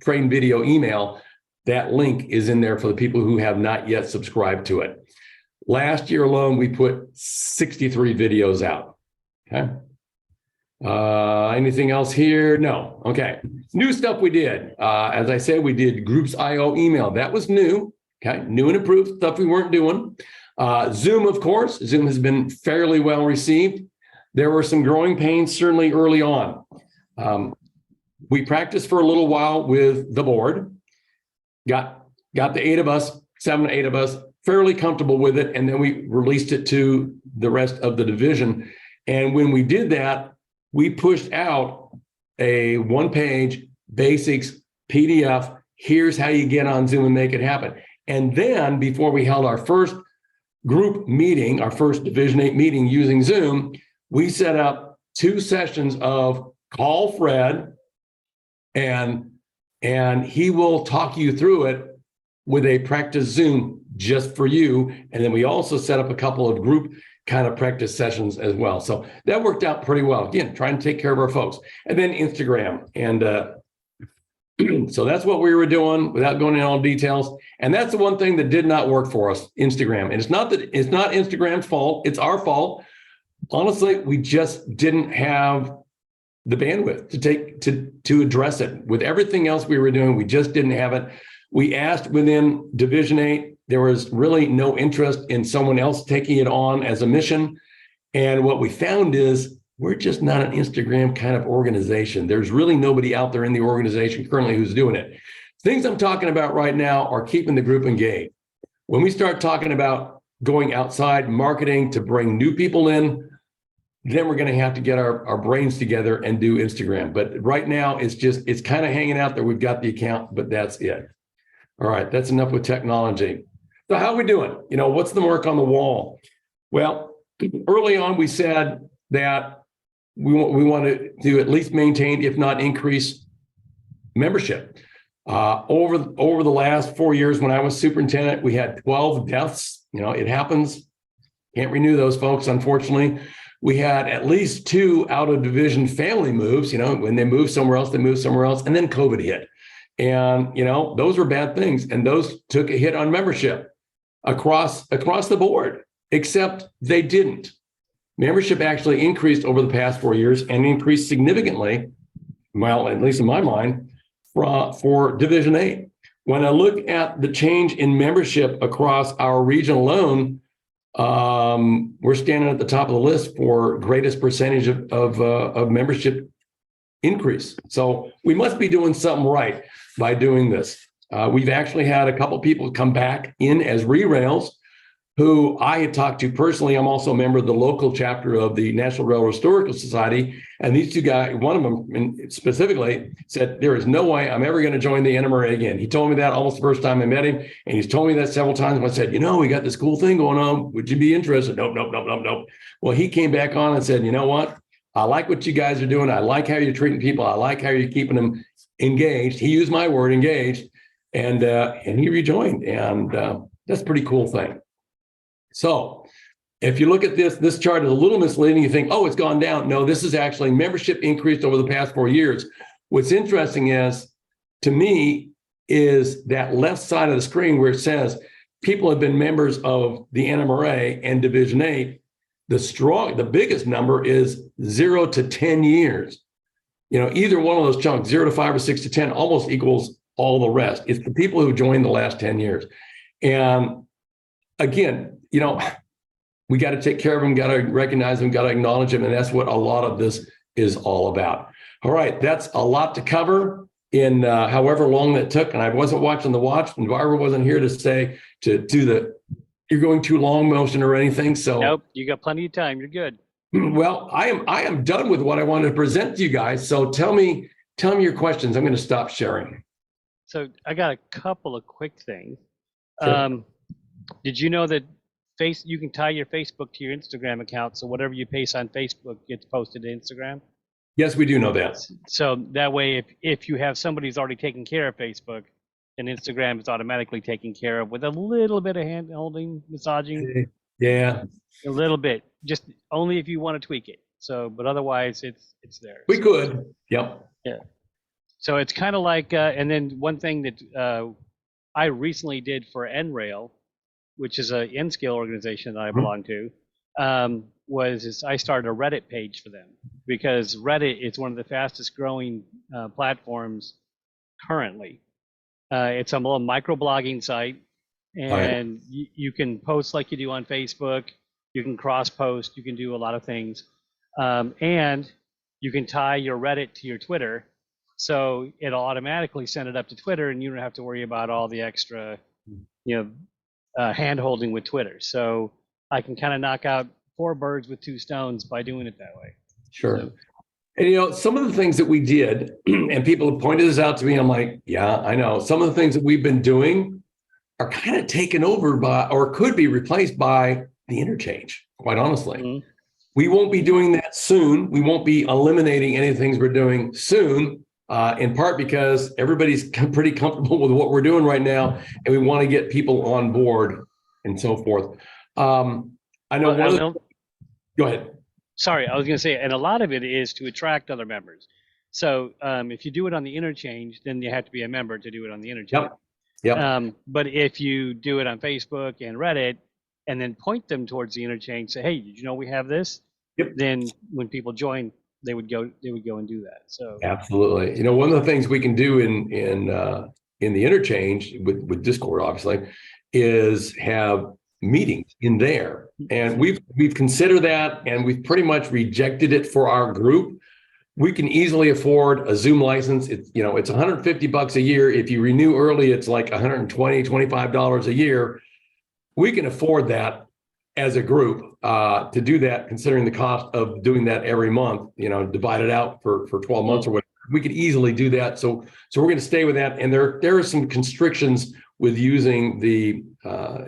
train video email, that link is in there for the people who have not yet subscribed to it. Last year alone, we put 63 videos out. Okay. Anything else here? No. Okay. New stuff we did. As I said, we did Groups IO email. That was new. Okay. New and improved stuff we weren't doing. Zoom, of course. Zoom has been fairly well received. There were some growing pains, certainly early on. We practiced for a little while with the board. Got the 8 of us, 7 to 8 of us, fairly comfortable with it. And then we released it to the rest of the division. And when we did that, we pushed out a one-page basics PDF. Here's how you get on Zoom and make it happen. And then before we held our first group meeting, our first Division 8 meeting using Zoom, we set up 2 sessions of call Fred, and he will talk you through it with a practice Zoom just for you. And then we also set up a couple of group kind of practice sessions as well. So that worked out pretty well. Again, trying to take care of our folks. And then Instagram. And so that's what we were doing without going into all details. And that's the one thing that did not work for us, Instagram. And it's not Instagram's fault. It's our fault. Honestly, we just didn't have the bandwidth to address it. With everything else we were doing, we just didn't have it. We asked within Division 8, there was really no interest in someone else taking it on as a mission. And what we found is we're just not an Instagram kind of organization. There's really nobody out there in the organization currently who's doing it. Things I'm talking about right now are keeping the group engaged. When we start talking about going outside marketing to bring new people in, then we're going to have to get our brains together and do Instagram. But right now, it's kind of hanging out there. We've got the account, but that's it. All right, that's enough with technology. So how are we doing? What's the mark on the wall? Well, early on, we said that we wanted to at least maintain, if not increase, membership. Over the last 4 years, when I was superintendent, we had 12 deaths. It happens. Can't renew those folks, unfortunately. We had at least 2 out of division family moves. When they moved somewhere else, and then COVID hit. And those were bad things, and those took a hit on membership across the board, except they didn't. Membership actually increased over the past 4 years and increased significantly, well, at least in my mind, for Division 8. When I look at the change in membership across our region alone, we're standing at the top of the list for greatest percentage of membership increase. So we must be doing something right by doing this. We've actually had a couple people come back in as re-rails who I had talked to personally. I'm also a member of the local chapter of the National Railroad Historical Society. And these 2 guys, one of them specifically said, there is no way I'm ever going to join the NMRA again. He told me that almost the first time I met him. And he's told me that several times. I said, we got this cool thing going on. Would you be interested? Nope. Well, he came back on and said, you know what? I like what you guys are doing. I like how you're treating people. I like how you're keeping them engaged. He used my word, engaged, and he rejoined. And that's a pretty cool thing. So if you look at this chart is a little misleading. You think, oh, it's gone down. No, this is actually membership increased over the past 4 years. What's interesting is, to me, is that left side of the screen where it says people have been members of the NMRA and Division 8. The biggest number is 0 to 10 years. Either one of those chunks, 0 to 5 or 6 to 10, almost equals all the rest. It's the people who joined the last 10 years. And again, we got to take care of them, got to recognize them, got to acknowledge them. And that's what a lot of this is all about. All right, that's a lot to cover in however long that took. And I wasn't watching the watch, and Barbara wasn't here to say to do the you're going too long motion or anything. So nope, you got plenty of time. You're good. Well, I am done with what I wanted to present to you guys. So tell me your questions. I'm going to stop sharing. So I got a couple of quick things. Sure. Did you know that you can tie your Facebook to your Instagram account, so whatever you paste on Facebook gets posted to Instagram? Yes, we do know that. So that way, if you have somebody who's already taken care of Facebook, then Instagram is automatically taken care of with a little bit of hand holding, massaging. Yeah. A little bit, just only if you want to tweak it. So, but otherwise it's there. We could. Yep. Yeah. So it's kind of like, and then one thing that I recently did for NRail, which is a N-Scale organization that I belong to, was I started a Reddit page for them, because Reddit is one of the fastest growing platforms currently. It's a little microblogging site, and you can post like you do on Facebook. You can cross post. You can do a lot of things, and you can tie your Reddit to your Twitter, so it'll automatically send it up to Twitter, and you don't have to worry about all the extra, hand holding with Twitter. So I can kind of knock out 4 birds with 2 stones by doing it that way. Sure. So, and some of the things that we did, and people have pointed this out to me, I'm like, yeah, I know. Some of the things that we've been doing are kind of taken over by, or could be replaced by, the interchange, quite honestly. Mm-hmm. We won't be doing that soon. We won't be eliminating any things we're doing soon, in part because everybody's pretty comfortable with what we're doing right now, and we want to get people on board and so forth. I know Go ahead. Sorry, I was going to say, and a lot of it is to attract other members. So if you do it on the Interchange, then you have to be a member to do it on the Interchange. Yep. But if you do it on Facebook and Reddit, and then point them towards the Interchange, say, "Hey, did you know we have this?" Yep. Then when people join, they would go and do that. So Absolutely. One of the things we can do in the Interchange with Discord, obviously, is have meetings in there. And we've considered that, and we've pretty much rejected it for our group. We can easily afford a Zoom license. It's $150 a year. If you renew early, it's like $125 a year. We can afford that as a group to do that, considering the cost of doing that every month, divide it out for 12 months or whatever. We could easily do that. So we're going to stay with that. And there are some constrictions with using the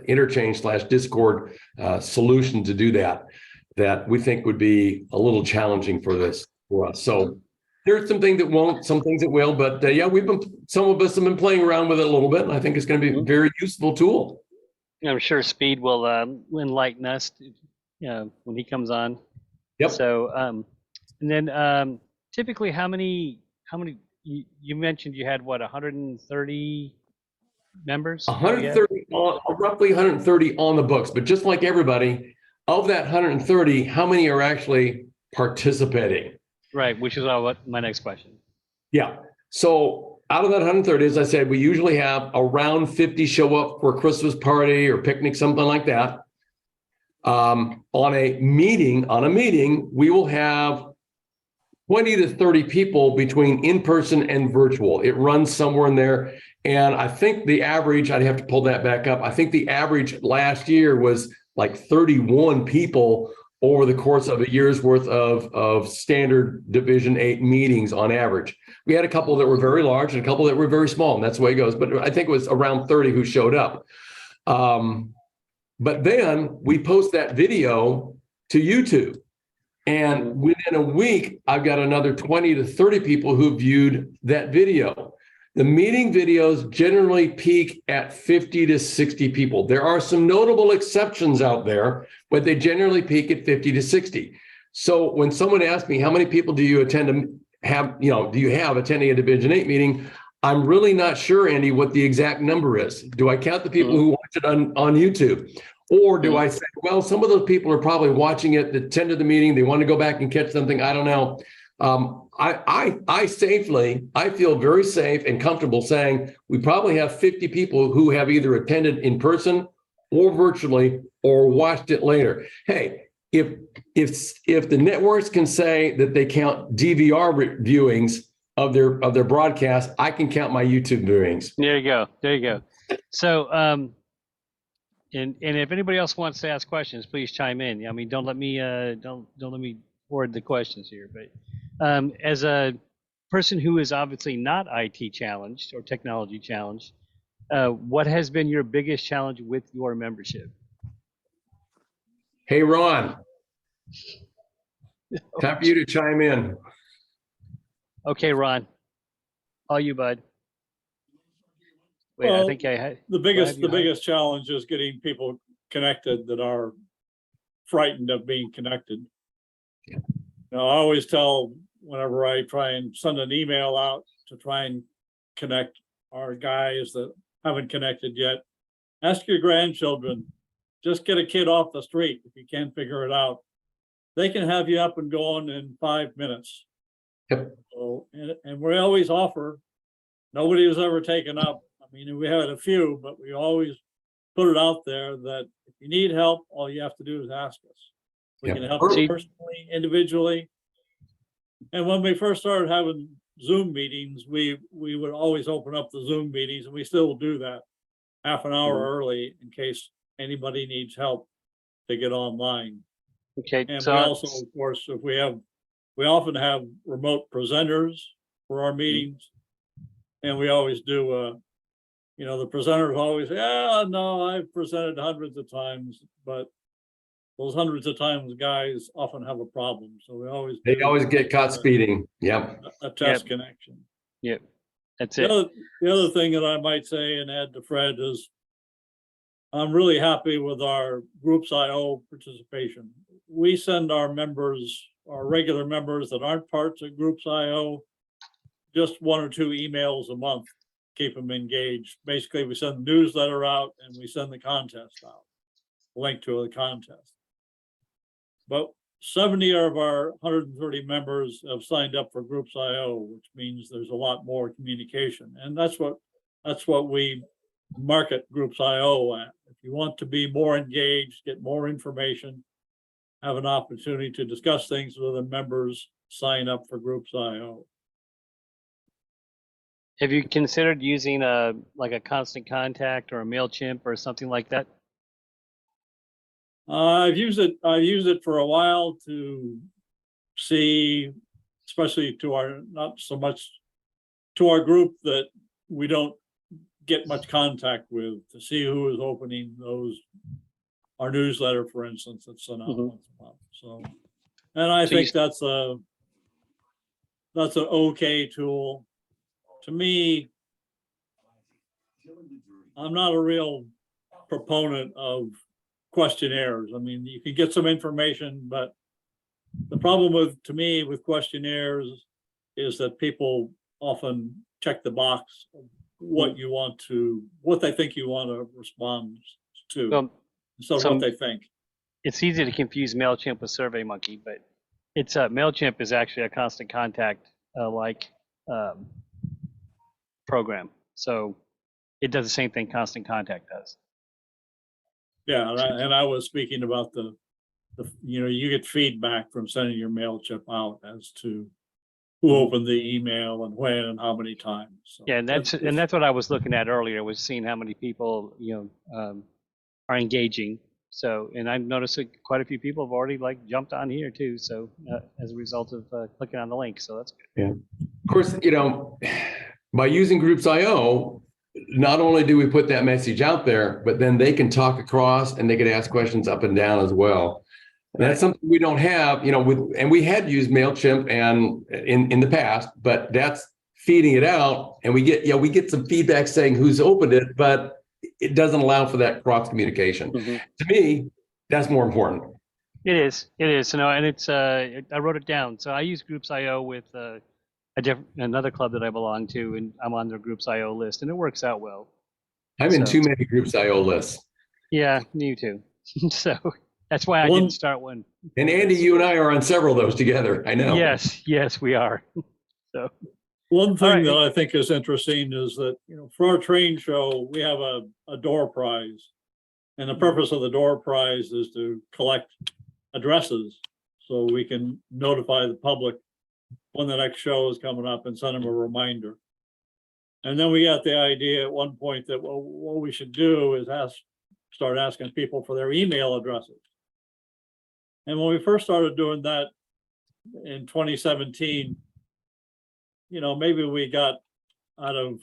Interchange/Discord solution to do that we think would be a little challenging for us. So there's some things that won't, some things that will, but some of us have been playing around with it a little bit, and I think it's going to be a very useful tool. I'm sure Speed will enlighten us, when he comes on. Yep. So and then typically, how many you mentioned you had 130 members? 130, roughly 130 on the books, but just like everybody, of that 130, how many are actually participating? Right, which is my next question. Yeah. So out of that 130, as I said, we usually have around 50 show up for a Christmas party or picnic, something like that. On a meeting, we will have 20 to 30 people between in-person and virtual. It runs somewhere in there. And I think the average, I'd have to pull that back up. I think the average last year was like 31 people over the course of a year's worth of standard Division 8 meetings on average. We had a couple that were very large and a couple that were very small, and that's the way it goes. But I think it was around 30 who showed up. But then we post that video to YouTube. And within a week, I've got another 20 to 30 people who viewed that video. The meeting videos generally peak at 50 to 60 people. There are some notable exceptions out there, but they generally peak at 50 to 60. So when someone asks me, how many people do you do you have attending a Division 8 meeting? I'm really not sure, Andy, what the exact number is. Do I count the people who watch it on YouTube? Or do I say, well, some of those people are probably watching it, that attended the meeting, they want to go back and catch something, I don't know. I feel very safe and comfortable saying we probably have 50 people who have either attended in person or virtually or watched it later. Hey, if the networks can say that they count DVR viewings of their broadcast, I can count my YouTube viewings. There you go. So and if anybody else wants to ask questions, please chime in. I mean, don't let me forward the questions here. But as a person who is obviously not IT challenged or technology challenged, what has been your biggest challenge with your membership? Hey, Ron, time for you to chime in. Okay, Ron, all you, bud. Wait, well, I think I had the biggest challenge is getting people connected that are frightened of being connected. Yeah. I always tell, whenever I try and send an email out to try and connect our guys that haven't connected yet, ask your grandchildren, just get a kid off the street. If you can't figure it out, they can have you up and going in 5 minutes. Yep. So, and we always offer, nobody was ever taken up. I mean, we had a few, but we always put it out there that if you need help, all you have to do is ask us. We can help you personally, individually. And when we first started having Zoom meetings, we would always open up the Zoom meetings, and we still do that half an hour early in case anybody needs help to get online. Okay. And so we also, of course, we often have remote presenters for our meetings, and we always do the presenters always say, no, I've presented hundreds of times, but those hundreds of times guys often have a problem. So they always get caught speeding. Yep. A test connection. Yep. That's it. The other thing that I might say and add to Fred is I'm really happy with our groups IO participation. we send our members, our regular members that aren't parts of Groups.io, just 1 or 2 emails a month, keep them engaged. Basically, we send the newsletter out and we send the contest out, link to the contest. But 70 of our 130 members have signed up for Groups.io, which means there's a lot more communication. And that's what we market Groups.io at. If you want to be more engaged, get more information, have an opportunity to discuss things with the members, sign up for Groups.io. Have you considered using like a Constant Contact or a MailChimp or something like that? I've used it for a while to see, especially to our, not so much to our group that we don't get much contact with, to see who is opening those, our newsletter, for instance, that's sent out once a month. So, and I think that's an okay tool. To me, I'm not a real proponent of questionnaires. I mean, you can get some information, but the problem to me with questionnaires is that people often check the box of what you want to, what they think you want to respond to, instead of what they think. It's easy to confuse MailChimp with SurveyMonkey, but it's MailChimp is actually a Constant Contact program. So it does the same thing Constant Contact does. Yeah, and I was speaking about the you get feedback from sending your MailChimp out as to who opened the email and when and how many times. So yeah, and that's what I was looking at earlier, was seeing how many people are engaging. So, and I've noticed that quite a few people have already jumped on here too. So as a result of clicking on the link, so that's good. Yeah, of course, by using Groups.io, not only do we put that message out there, but then they can talk across and they can ask questions up and down as well. And that's something we don't have, and we had used MailChimp and in the past, but that's feeding it out, and we get some feedback saying who's opened it, but it doesn't allow for that cross communication. To me, that's more important. It is. And it's I wrote it down. So I use Groups.io with another club that I belong to, and I'm on their Groups.io list, and it works out well. I'm in too many Groups.io lists. Yeah, me too. So that's why I didn't start one. And Andy, you and I are on several of those together. I know. Yes, we are. So one thing that I think is interesting is that for our train show we have a door prize, and the purpose of the door prize is to collect addresses so we can notify the public when the next show is coming up and send them a reminder. And then we got the idea at one point that what we should do is start asking people for their email addresses. And when we first started doing that in 2017, maybe we got out of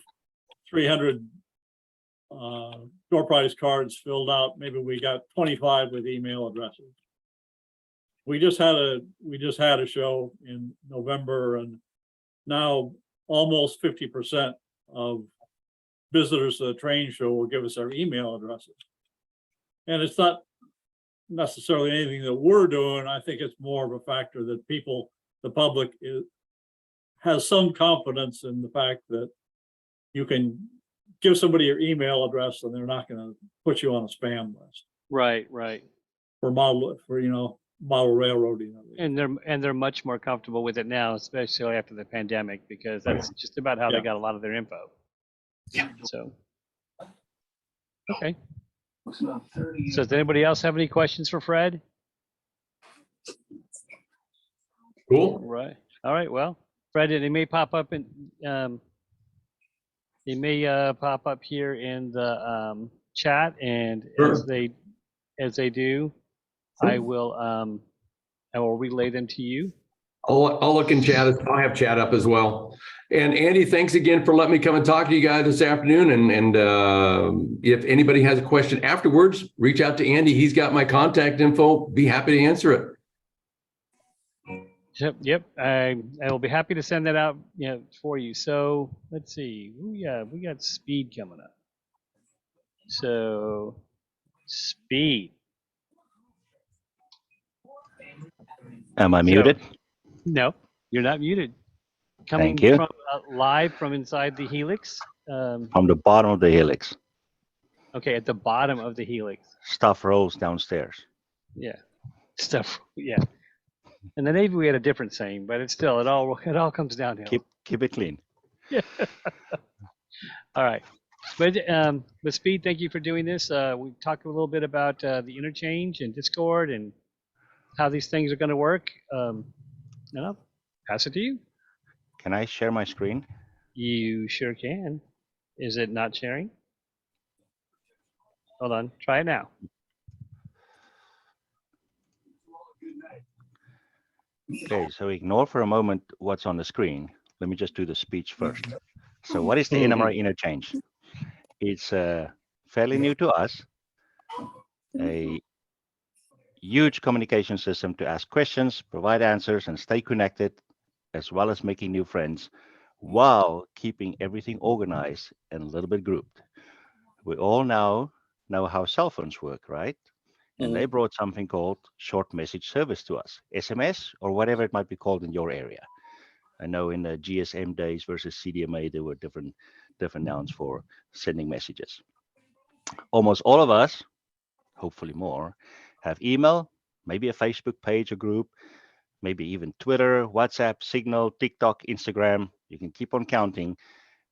300 door prize cards filled out, maybe we got 25 with email addresses. We just had a show in November, and now almost 50% of visitors to the train show will give us their email addresses. And it's not necessarily anything that we're doing. I think it's more of a factor that the public has some confidence in the fact that you can give somebody your email address and they're not going to put you on a spam list. Right. For model railroading. And they're much more comfortable with it now, especially after the pandemic, because that's just about how they got a lot of their info. Yeah. So, okay. So does anybody else have any questions for Fred? Cool. Right. All right. Well, Fred, it may pop up in pop up here in the chat, and as they do, I will relay them to you. I'll look in chat. I'll have chat up as well. And Andy, thanks again for letting me come and talk to you guys this afternoon. And if anybody has a question afterwards, reach out to Andy. He's got my contact info. Be happy to answer it. Yep. I will be happy to send that out, for you. So let's see. We got speed coming up. So speed. Am I So- muted? No, you're not muted. Coming Thank you. from live from inside the helix. From the bottom of the helix. Okay, at the bottom of the helix. Stuff rolls downstairs. Yeah, stuff. Yeah, and then maybe we had a different saying, but it's still it all comes downhill. Keep it clean. Yeah. All right. But Speed, thank you for doing this. We talked a little bit about the interchange and Discord and how these things are going to work. No, pass it to you. Can I share my screen? You sure can. Is it not sharing? Hold on. Try it now. Okay, so ignore for a moment what's on the screen. Let me just do the speech first. So what is the NMRA interchange? It's fairly new to us, a huge communication system to ask questions, provide answers, and stay connected, as well as making new friends, while keeping everything organized and a little bit grouped. We all now know how cell phones work, right? And they brought something called short message service to us, SMS or whatever it might be called in your area. I know in the GSM days versus CDMA, there were different nouns for sending messages. Almost all of us, hopefully more, have email, maybe a Facebook page or group, maybe even Twitter, WhatsApp, Signal, TikTok, Instagram. You can keep on counting,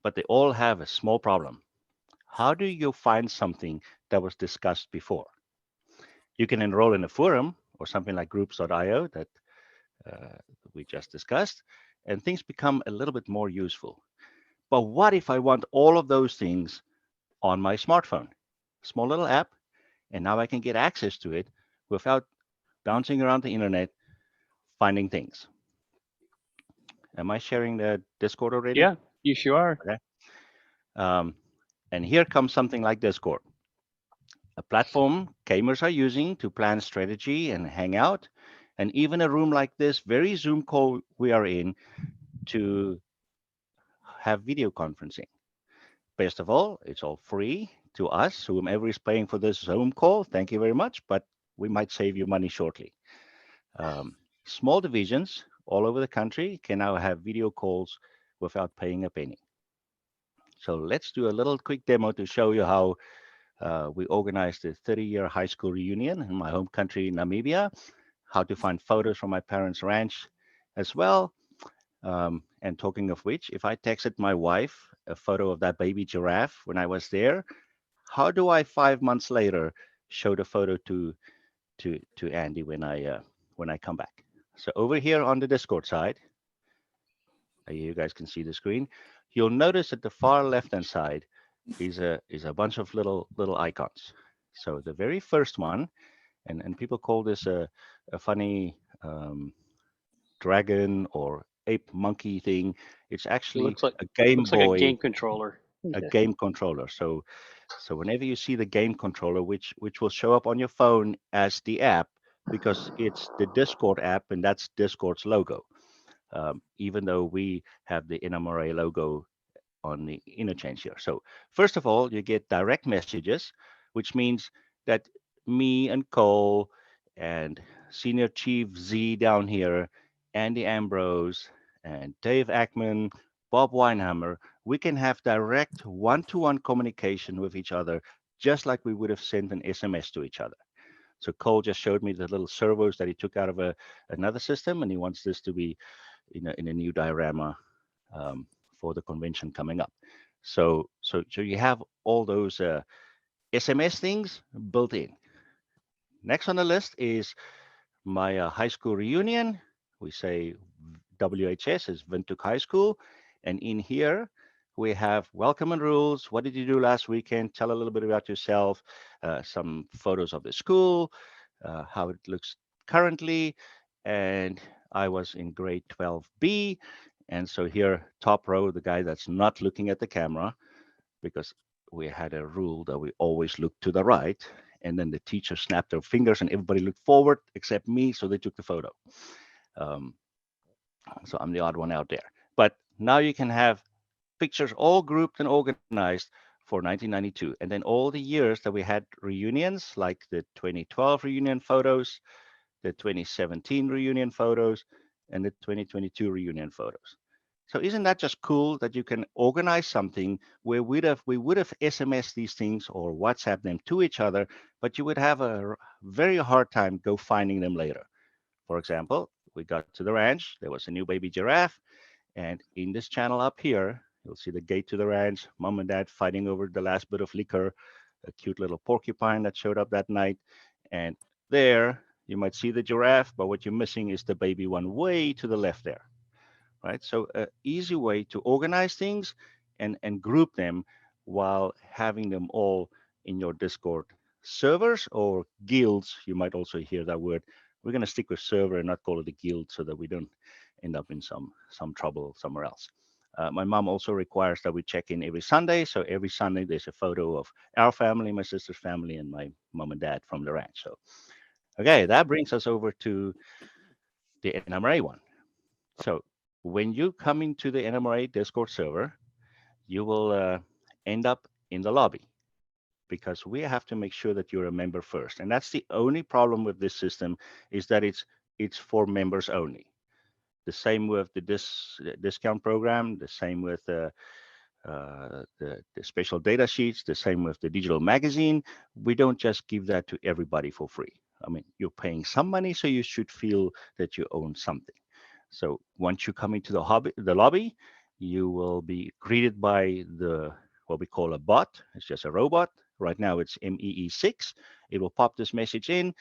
but they all have a small problem. How do you find something that was discussed before? You can enroll in a forum or something like groups.io that we just discussed, and things become a little bit more useful. But what if I want all of those things on my smartphone? Small little app, and now I can get access to it without bouncing around the internet, finding things. Am I sharing the Discord already? Yeah, you sure are. Okay. And here comes something like Discord, a platform gamers are using to plan strategy and hang out, and even a room like this very Zoom call we are in to have video conferencing. Best of all, it's all free to us. Whomever is paying for this Zoom call, thank you very much, but we might save you money shortly. Small divisions all over the country can now have video calls without paying a penny. So let's do a little quick demo to show you how we organized a 30-year high school reunion in my home country, Namibia, how to find photos from my parents' ranch as well. And talking of which, if I texted my wife a photo of that baby giraffe when I was there, how do I 5 months later show the photo to Andy when I come back? So over here on the Discord side, you guys can see the screen. You'll notice at the far left-hand side is a bunch of little icons. So the very first one, and people call this a funny dragon or ape monkey thing. It's actually Looks like a Game Boy, like a game controller. a game controller. So whenever you see the game controller, which will show up on your phone as the app, because it's the Discord app and that's Discord's logo. Even though we have the NMRA logo on the interchange here. So first of all, you get direct messages, which means that me and Cole and Senior Chief Z down here, Andy Ambrose and Dave Ackman, Bob Weinhammer, we can have direct one-to-one communication with each other, just like we would have sent an SMS to each other. So Cole just showed me the little servos that he took out of another system, and he wants this to be in a new diorama for the convention coming up. So you have all those SMS things built in. Next on the list is my high school reunion. We say WHS is Windhoek High School. And in here, we have welcome and rules. What did you do last weekend? Tell a little bit about yourself. Some photos of the school, how it looks currently. And I was in grade 12B. And so here, top row, the guy that's not looking at the camera, because we had a rule that we always look to the right. And then the teacher snapped their fingers and everybody looked forward except me. So they took the photo. So I'm the odd one out there. But now you can have pictures all grouped and organized for 1992. And then all the years that we had reunions, like the 2012 reunion photos, the 2017 reunion photos, and the 2022 reunion photos. So isn't that just cool that you can organize something where we would have SMS these things or WhatsApp them to each other, but you would have a very hard time go finding them later. For example, we got to the ranch, there was a new baby giraffe, and in this channel up here, you'll see the gate to the ranch, mom and dad fighting over the last bit of liquor, a cute little porcupine that showed up that night. And there, you might see the giraffe, but what you're missing is the baby one way to the left there, right? So an easy way to organize things and group them while having them all in your Discord servers or guilds. You might also hear that word. We're going to stick with server and not call it a guild so that we don't end up in some trouble somewhere else. My mom also requires that we check in every Sunday. So every Sunday there's a photo of our family, my sister's family, and my mom and dad from the ranch. So, okay, that brings us over to the NMRA one. So when you come into the NMRA Discord server, you will end up in the lobby because we have to make sure that you're a member first. And that's the only problem with this system is that it's for members only. The same with the discount program, the same with the special data sheets, the same with the digital magazine. We don't just give that to everybody for free. I mean, you're paying some money, so you should feel that you own something. So once you come into the lobby, you will be greeted by what we call a bot. It's just a robot. Right now it's MEE6. It will pop this message in.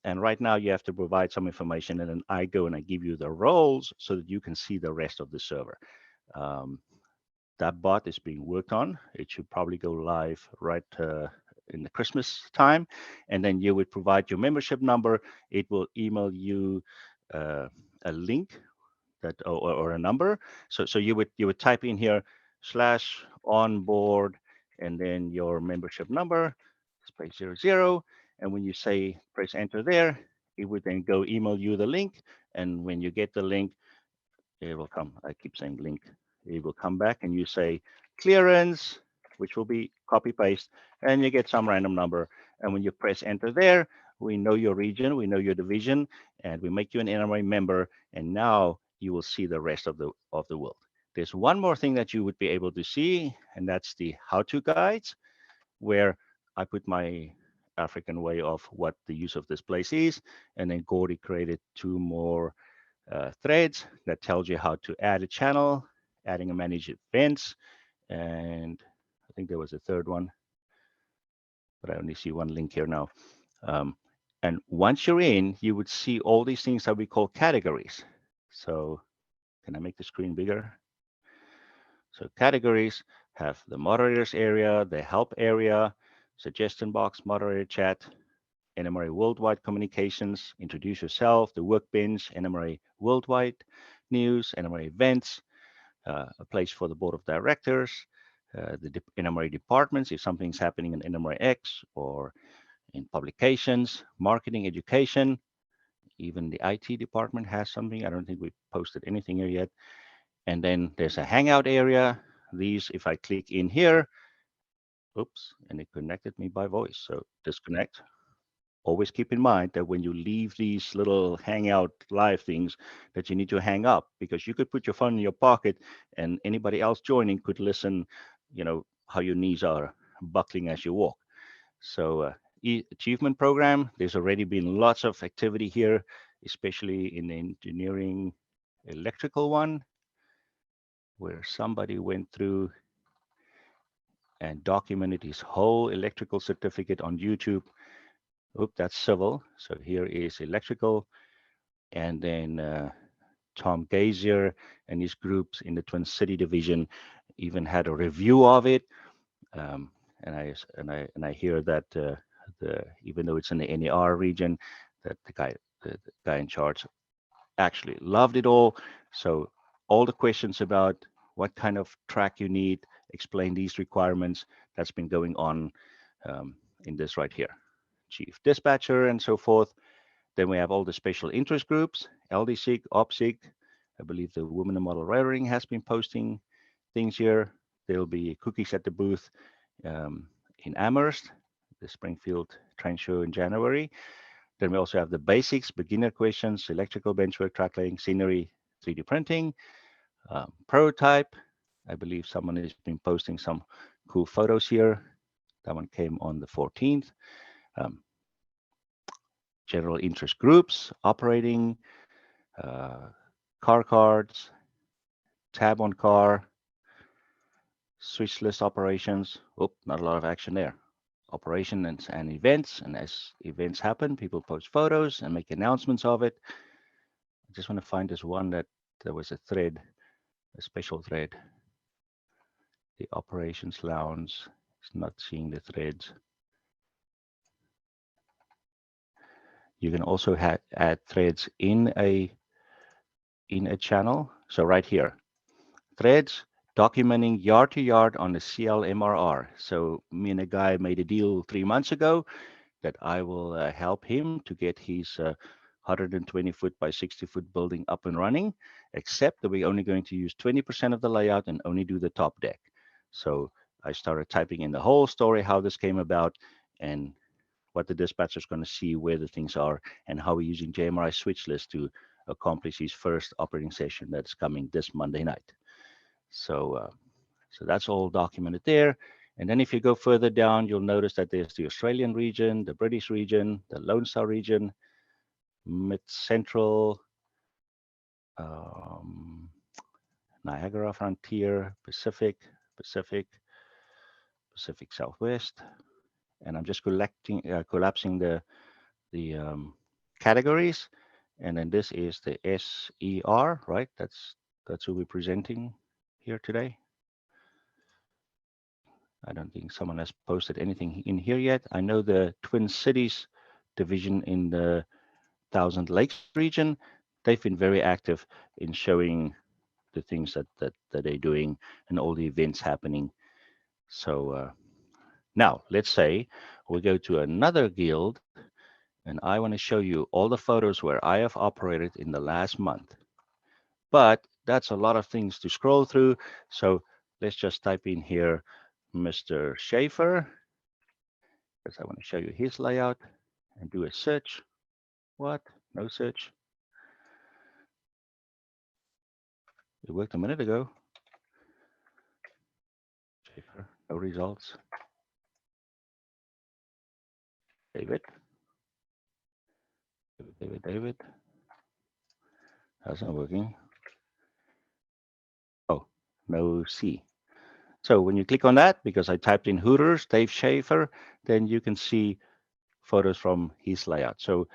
And right now you have to provide some information, and then I go and I give you the roles so that you can see the rest of the server. That bot is being worked on. It should probably go live right in the Christmas time. And then you would provide your membership number. It will email you a link that or a number. So you would type in here /onboard and then your membership number, space 00. And when you say press enter there, it would then go email you the link. And when you get the link, it will come. I keep saying link. It will come back and you say clearance, which will be copy paste, and you get some random number. And when you press enter there, we know your region, we know your division, and we make you an NMRA member. And now you will see the rest of the world. There's one more thing that you would be able to see, and that's the how-to guides, where I put my African way of what the use of this place is, and then Gordy created 2 more threads that tells you how to add a channel, adding a managed events, and I think there was a third one, but I only see one link here now. And once you're in, you would see all these things that we call categories. So can I make the screen bigger? So categories have the moderators area, the help area, suggestion box, moderator chat, NMRA Worldwide Communications, Introduce Yourself, the Workbench, NMRA Worldwide News, NMRA Events, a place for the Board of Directors, the NMRA departments, if something's happening in NMRA X or in publications, marketing, education, even the IT department has something. I don't think we posted anything here yet. And then there's a Hangout area. These, if I click in here, oops, and it connected me by voice, so disconnect. Always keep in mind that when you leave these little Hangout live things, that you need to hang up, because you could put your phone in your pocket and anybody else joining could listen, you know, how your knees are buckling as you walk. So achievement program, there's already been lots of activity here, especially in the engineering electrical one, where somebody went through and documented his whole electrical certificate on YouTube. Oop, that's civil. So here is electrical. And then Tom Gazier and his groups in the Twin City division even had a review of it. And I hear that even though it's in the NER region, that the guy in charge actually loved it all. So all the questions about what kind of track you need, explain these requirements, that's been going on in this right here. Chief dispatcher and so forth. Then we have all the special interest groups, LDSIG, OPSIG. I believe the Women in Model Railroading has been posting things here. There'll be cookies at the booth in Amherst, the Springfield Train Show in January. Then we also have the basics, beginner questions, electrical benchwork, track laying, scenery, 3D printing, prototype. I believe someone has been posting some cool photos here. That one came on the 14th. General interest groups, operating, car cards, tab on car, switch list operations. Oh, not a lot of action there. Operations and events. And as events happen, people post photos and make announcements of it. I just want to find this one that there was a thread, a special thread. The operations lounge is not seeing the threads. You can also add threads in a channel. So right here, threads documenting yard to yard on the CL/MRR. So me and a guy made a deal 3 months ago that I will help him to get his 120 foot by 60 foot building up and running, except that we're only going to use 20% of the layout and only do the top deck. So I started typing in the whole story, how this came about, and what the dispatcher is going to see, where the things are, and how we're using JMRI switch list to accomplish his first operating session that's coming this Monday night. So, so that's all documented there. And then if you go further down, you'll notice that there's the Australian region, the British region, the Lone Star region, Mid-Central, Niagara Frontier, Pacific Southwest. And I'm just collapsing the categories. And then this is the SER, right? That's who we're presenting here today. I don't think someone has posted anything in here yet. I know the Twin Cities division in the Thousand Lakes region, they've been very active in showing the things that they're doing and all the events happening. So now let's say we go to another guild and I want to show you all the photos where I have operated in the last month. But that's a lot of things to scroll through. So let's just type in here, Mr. Schaefer, because I want to show you his layout, and do a search. What? No search. It worked a minute ago. Schaefer, no results. David. David. That's not working. Oh, no C. So when you click on that, because I typed in Hooters, Dave Schaefer, then you can see photos from his layout. So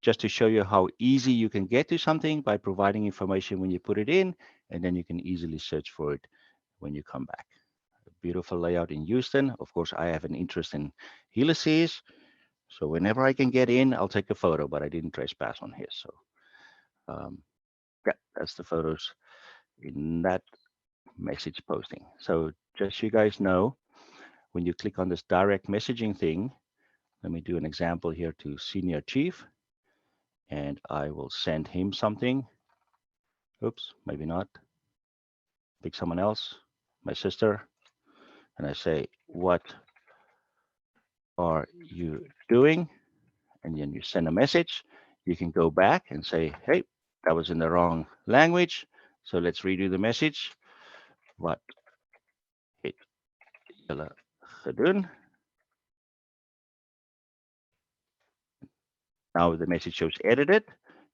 just to show you how easy you can get to something by providing information when you put it in, and then you can easily search for it when you come back. A beautiful layout in Houston. Of course, I have an interest in Ulysses. So whenever I can get in, I'll take a photo, but I didn't trespass on his. So yeah, that's the photos in that message posting. So just so you guys know, when you click on this direct messaging thing, let me do an example here to Senior Chief, and I will send him something. Oops, maybe not. Pick someone else, my sister, and I say, what are you doing? And then you send a message. You can go back and say, hey, that was in the wrong language. So let's redo the message. Wat het julle gedoen? Now the message shows edited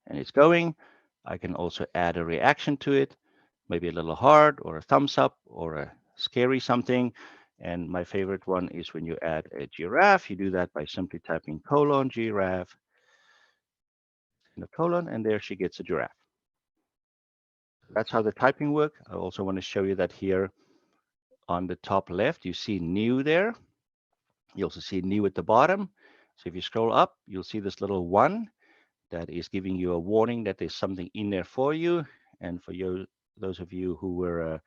and it's going. I can also add a reaction to it, maybe a little heart or a thumbs up or a scary something. And my favorite one is when you add a giraffe. You do that by simply typing colon giraffe in a colon, and there she gets a giraffe. That's how the typing works. I also want to show you that here on the top left, you see new there. You also see new at the bottom. So if you scroll up, you'll see this little one that is giving you a warning that there's something in there for you. And for you, those of you who were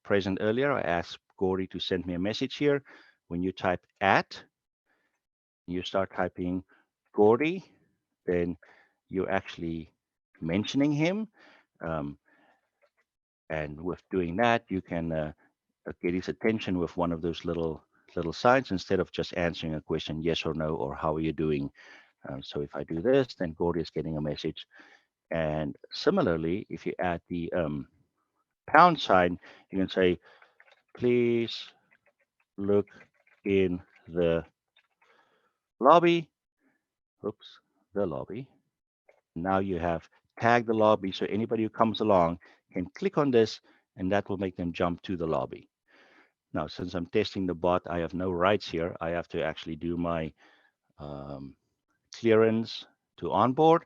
present earlier, I asked Gordy to send me a message here. When you type at, you start typing Gordy, then you're actually mentioning him. And with doing that, you can get his attention with one of those little signs instead of just answering a question, yes or no, or how are you doing. So if I do this, then Gordy is getting a message. And similarly, if you add the pound sign, you can say, please look in the lobby. Oops, the lobby. Now you have tagged the lobby, so anybody who comes along can click on this, and that will make them jump to the lobby. Now, since I'm testing the bot, I have no rights here. I have to actually do my clearance to onboard,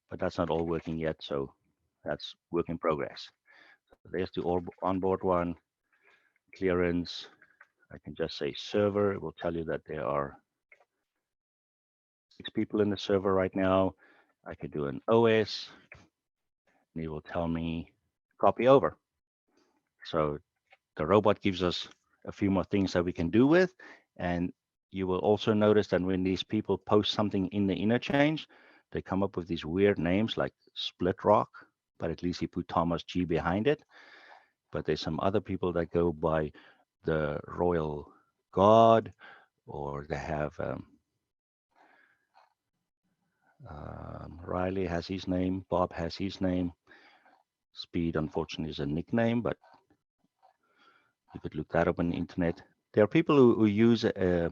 but that's not all working yet, so that's work in progress. So there's the onboard one, clearance. I can just say server. It will tell you that there are 6 people in the server right now. I could do an OS, and it will tell me copy over. So the robot gives us a few more things that we can do with. And you will also notice that when these people post something in the interchange, they come up with these weird names like Split Rock, but at least he put Thomas G behind it. But there's some other people that go by the Royal God, or they have Riley has his name, Bob has his name. Speed, unfortunately, is a nickname, but you could look that up on the internet. There are people who use a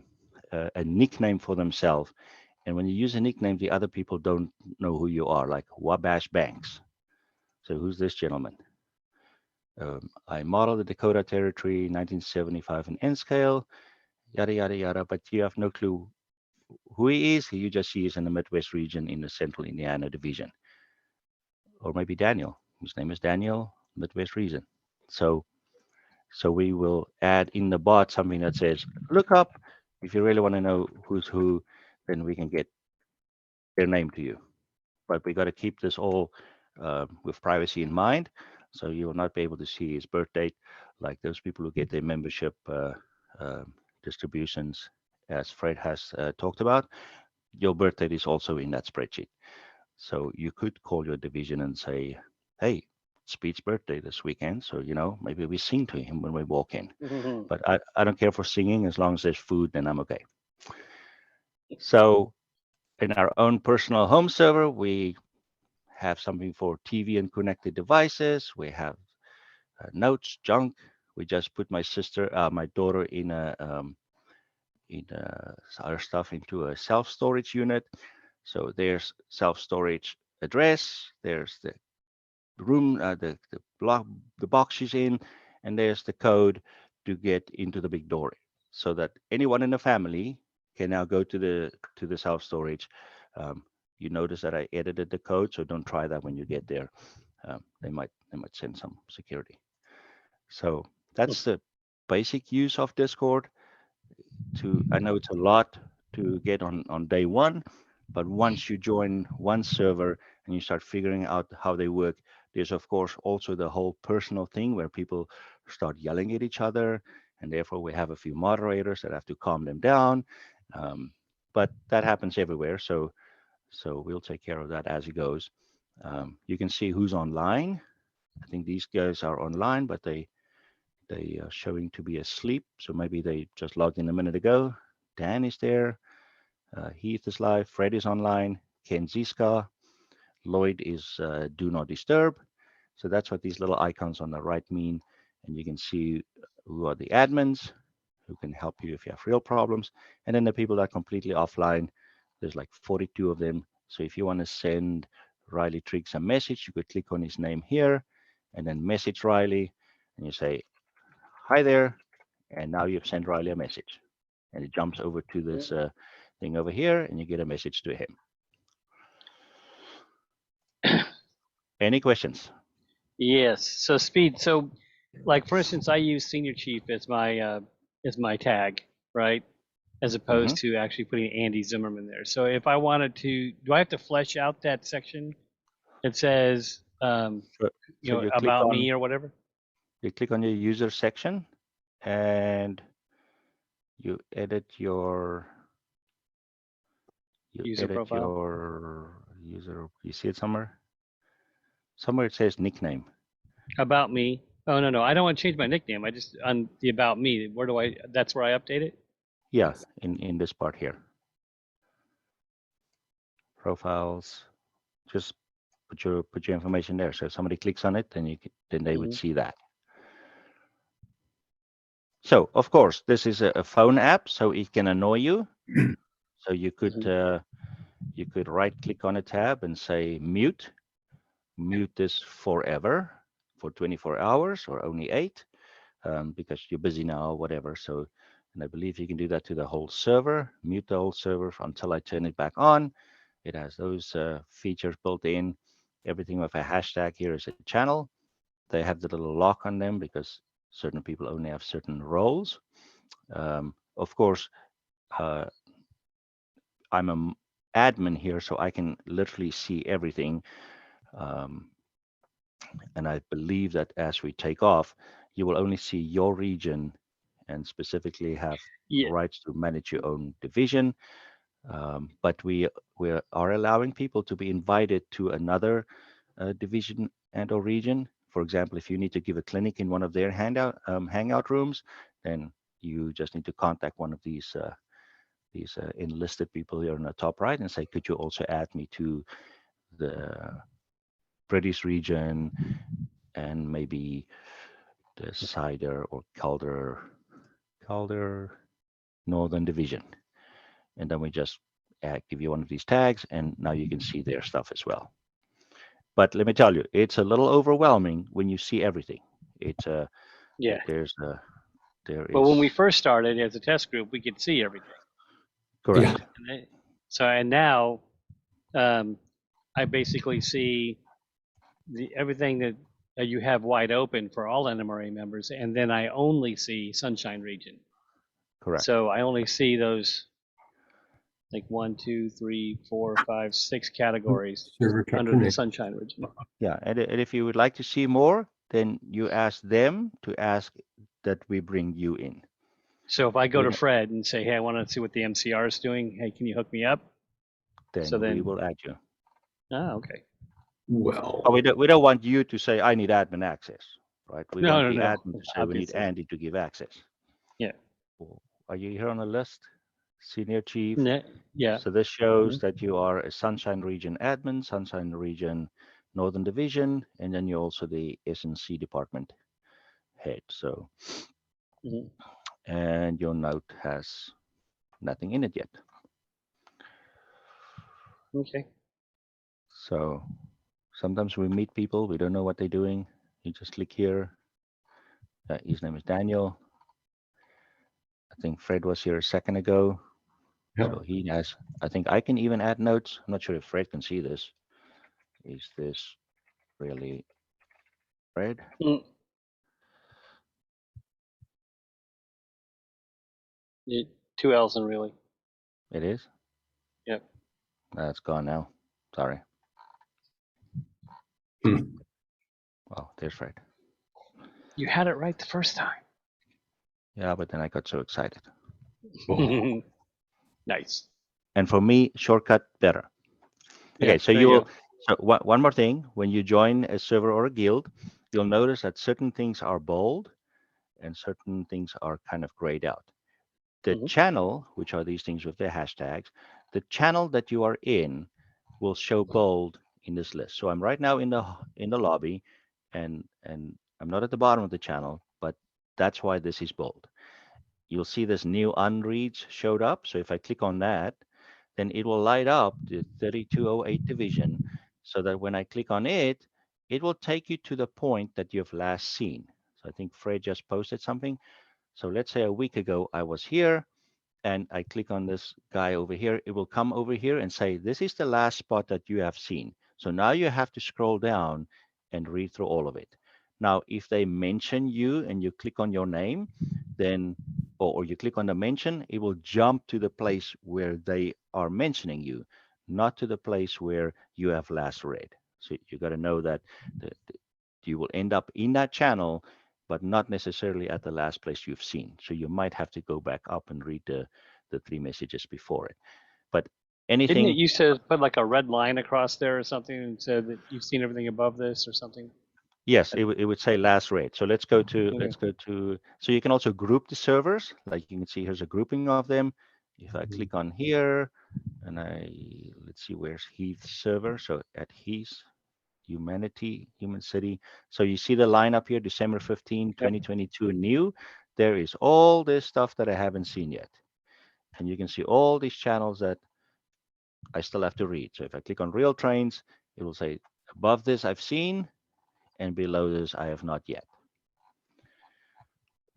nickname for themselves. And when you use a nickname, the other people don't know who you are, like Wabash Banks. So who's this gentleman? I modeled the Dakota Territory, 1975 in N scale, yada, yada, yada. But you have no clue who he is. You just see he's in the Midwest region in the Central Indiana Division. Or maybe Daniel, whose name is Daniel, Midwest region. So we will add in the bot something that says, look up. If you really want to know who's who, then we can get their name to you. But we got to keep this all with privacy in mind. So you will not be able to see his birth date, like those people who get their membership distributions, as Fred has talked about. Your birth date is also in that spreadsheet. So you could call your division and say, hey, Speed's birthday this weekend, so maybe we sing to him when we walk in. But I don't care for singing. As long as there's food, then I'm okay. So in our own personal home server, we have something for TV and connected devices. We have notes, junk. We just put my daughter in our stuff into a self-storage unit. So there's self-storage address. There's the room, the box she's in, and there's the code to get into the big door, so that anyone in the family can now go to the self-storage. You notice that I edited the code, so don't try that when you get there. They might send some security. So that's the basic use of Discord. I know it's a lot to get on day one, but once you join one server and you start figuring out how they work, there's of course also the whole personal thing where people start yelling at each other, and therefore we have a few moderators that have to calm them down. But that happens everywhere, so we'll take care of that as it goes. You can see who's online. I think these guys are online, but they are showing to be asleep, so maybe they just logged in a minute ago. Dan is there. Heath is live. Fred is online. Ken Ziska. Lloyd is do not disturb. So that's what these little icons on the right mean. And you can see who are the admins who can help you if you have real problems. And then the people that are completely offline, there's like 42 of them. So if you want to send Riley Triggs a message, you could click on his name here and then message Riley. And you say, hi there. And now you've sent Riley a message. And it jumps over to this thing over here, and you get a message to him. Any questions? Yes. So Speed. So, like for instance, I use Senior Chief as my tag, right? As opposed to actually putting Andy Zimmerman there. So if I wanted to, do I have to flesh out that section that says, you about me or whatever? You click on your user section, and you edit your User profile. Your user. You see it somewhere? Somewhere it says nickname. About me. Oh no, I don't want to change my nickname. I just on the about me. Where do I? That's where I update it. Yeah, in this part here. profiles, just put your information there. So if somebody clicks on it, then they would see that. So of course, this is a phone app, so it can annoy you. So you could right click on a tab and say mute this forever for 24 hours or only 8, because you're busy now or whatever. So, and I believe you can do that to the whole server, mute the whole server until I turn it back on. It has those features built in. Everything with a hashtag here is a channel. They have the little lock on them because certain people only have certain roles. Of course, I'm an admin here, so I can literally see everything. And I believe that as we take off, you will only see your region and specifically have rights to manage your own division. But we are allowing people to be invited to another division and or region. For example, if you need to give a clinic in one of their hangout rooms, then you just need to contact one of these enlisted people here on the top right and say, could you also add me to the British region and maybe the Cider or Calder Northern Division. And then we just give you one of these tags, and now you can see their stuff as well. But let me tell you, it's a little overwhelming when you see everything. It's there is. But when we first started as a test group, we could see everything. Correct. Yeah. And now I basically see everything that you have wide open for all NMRA members, and then I only see Sunshine Region. Correct. So I only see those like 1, 2, 3, 4, 5, 6 categories under the Sunshine Region. Yeah, and if you would like to see more, then you ask them to ask that we bring you in. So if I go to Fred and say, hey, I want to see what the MCR is doing, hey, can you hook me up? Then we will add you. Ah, okay. Well, we don't want you to say, I need admin access, right? We want the admin to say, obviously. we need Andy to give access. Yeah. Are you here on the list? Senior Chief? Yeah. So this shows that you are a Sunshine Region admin, Sunshine Region Northern Division, and then you're also the S&C department head. So, and your note has nothing in it yet. Okay. So sometimes we meet people, we don't know what they're doing. You just click here. His name is Daniel. I think Fred was here a second ago. Yep. So he has, I think I can even add notes. I'm not sure if Fred can see this. Is this really Fred? 2 L's in really. It is? Yep. It's gone now. Sorry. Oh, there's Fred. You had it right the first time. Yeah, but then I got so excited. Nice. And for me, shortcut better. Okay, yeah, so so one more thing. When you join a server or a guild, you'll notice that certain things are bold and certain things are kind of grayed out. The channel, which are these things with their hashtags, the channel that you are in will show bold in this list. So I'm right now in the lobby, and I'm not at the bottom of the channel, but that's why this is bold. You'll see this new unreads showed up. So if I click on that, then it will light up the 3208 division, so that when I click on it, it will take you to the point that you've last seen. So I think Fred just posted something. So let's say a week ago I was here and I click on this guy over here. It will come over here and say, this is the last spot that you have seen. So now you have to scroll down and read through all of it. Now, if they mention you and you click on your name, then, or you click on the mention, it will jump to the place where they are mentioning you, not to the place where you have last read. So you got to know that you will end up in that channel, but not necessarily at the last place you've seen. So you might have to go back up and read the 3 messages before it. But anything. Didn't it used to put like a red line across there or something and said that you've seen everything above this or something? Yes, it would say last read. So let's go to, so you can also group the servers. Like you can see, here's a grouping of them. If I click on here, And let's see, where's Heath's server? So at Heath's Humanity, Human City. So you see the line up here, December 15, 2022 new. There is all this stuff that I haven't seen yet. And you can see all these channels that I still have to read. So if I click on real trains, it will say above this I've seen, and below this I have not yet.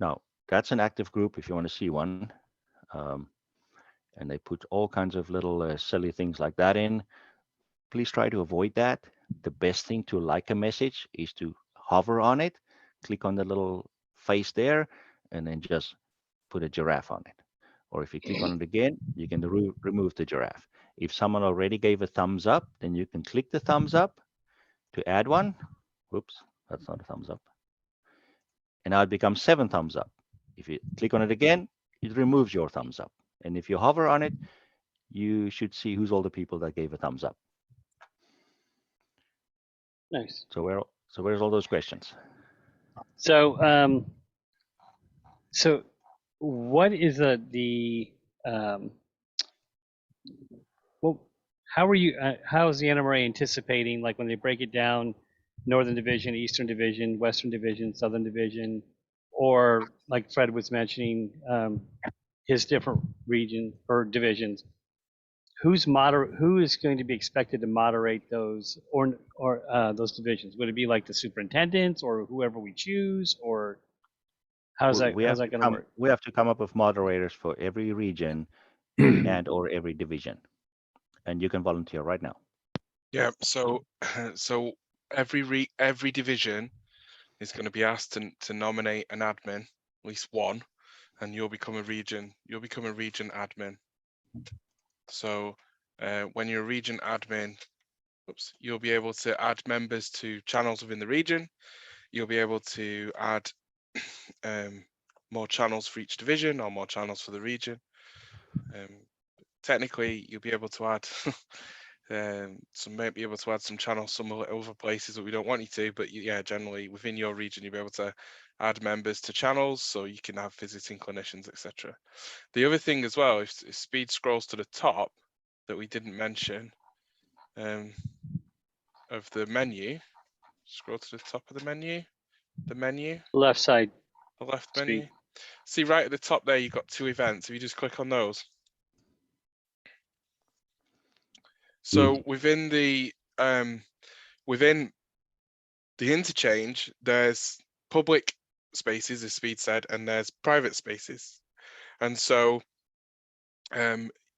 Now, that's an active group if you want to see one. And they put all kinds of little silly things like that in. Please try to avoid that. The best thing to like a message is to hover on it, click on the little face there, and then just put a giraffe on it. Or if you click on it again, you can remove the giraffe. If someone already gave a thumbs up, then you can click the thumbs up to add one. Whoops, that's not a thumbs up. And now it becomes 7 thumbs up. If you click on it again, it removes your thumbs up. And if you hover on it, you should see who's all the people that gave a thumbs up. Nice. So where's all those questions? So so what is well, how is the NMRA anticipating, like when they break it down, Northern Division, Eastern Division, Western Division, Southern Division, or like Fred was mentioning, his different region or divisions, who is going to be expected to moderate those or those divisions? Would it be like the superintendents or whoever we choose, or how's that going to work? We have to come up with moderators for every region and or every division, and you can volunteer right now. Yeah. So every division is going to be asked to nominate an admin, at least one, and you'll become a region admin. So when you're a region admin, you'll be able to add members to channels within the region. You'll be able to add more channels for each division or more channels for the region. Technically, you'll be able to add maybe able to add some channels some other places that we don't want you to, but yeah, generally within your region you'll be able to add members to channels so you can have visiting clinicians, etc. The other thing as well, if speed scrolls to the top that we didn't mention of the menu, scroll to the top of the menu, Left side. the left Speed. menu. See right at the top there, you've got 2 events. If you just click on those. So within the interchange, there's public spaces, as Speed said, and there's private spaces. And so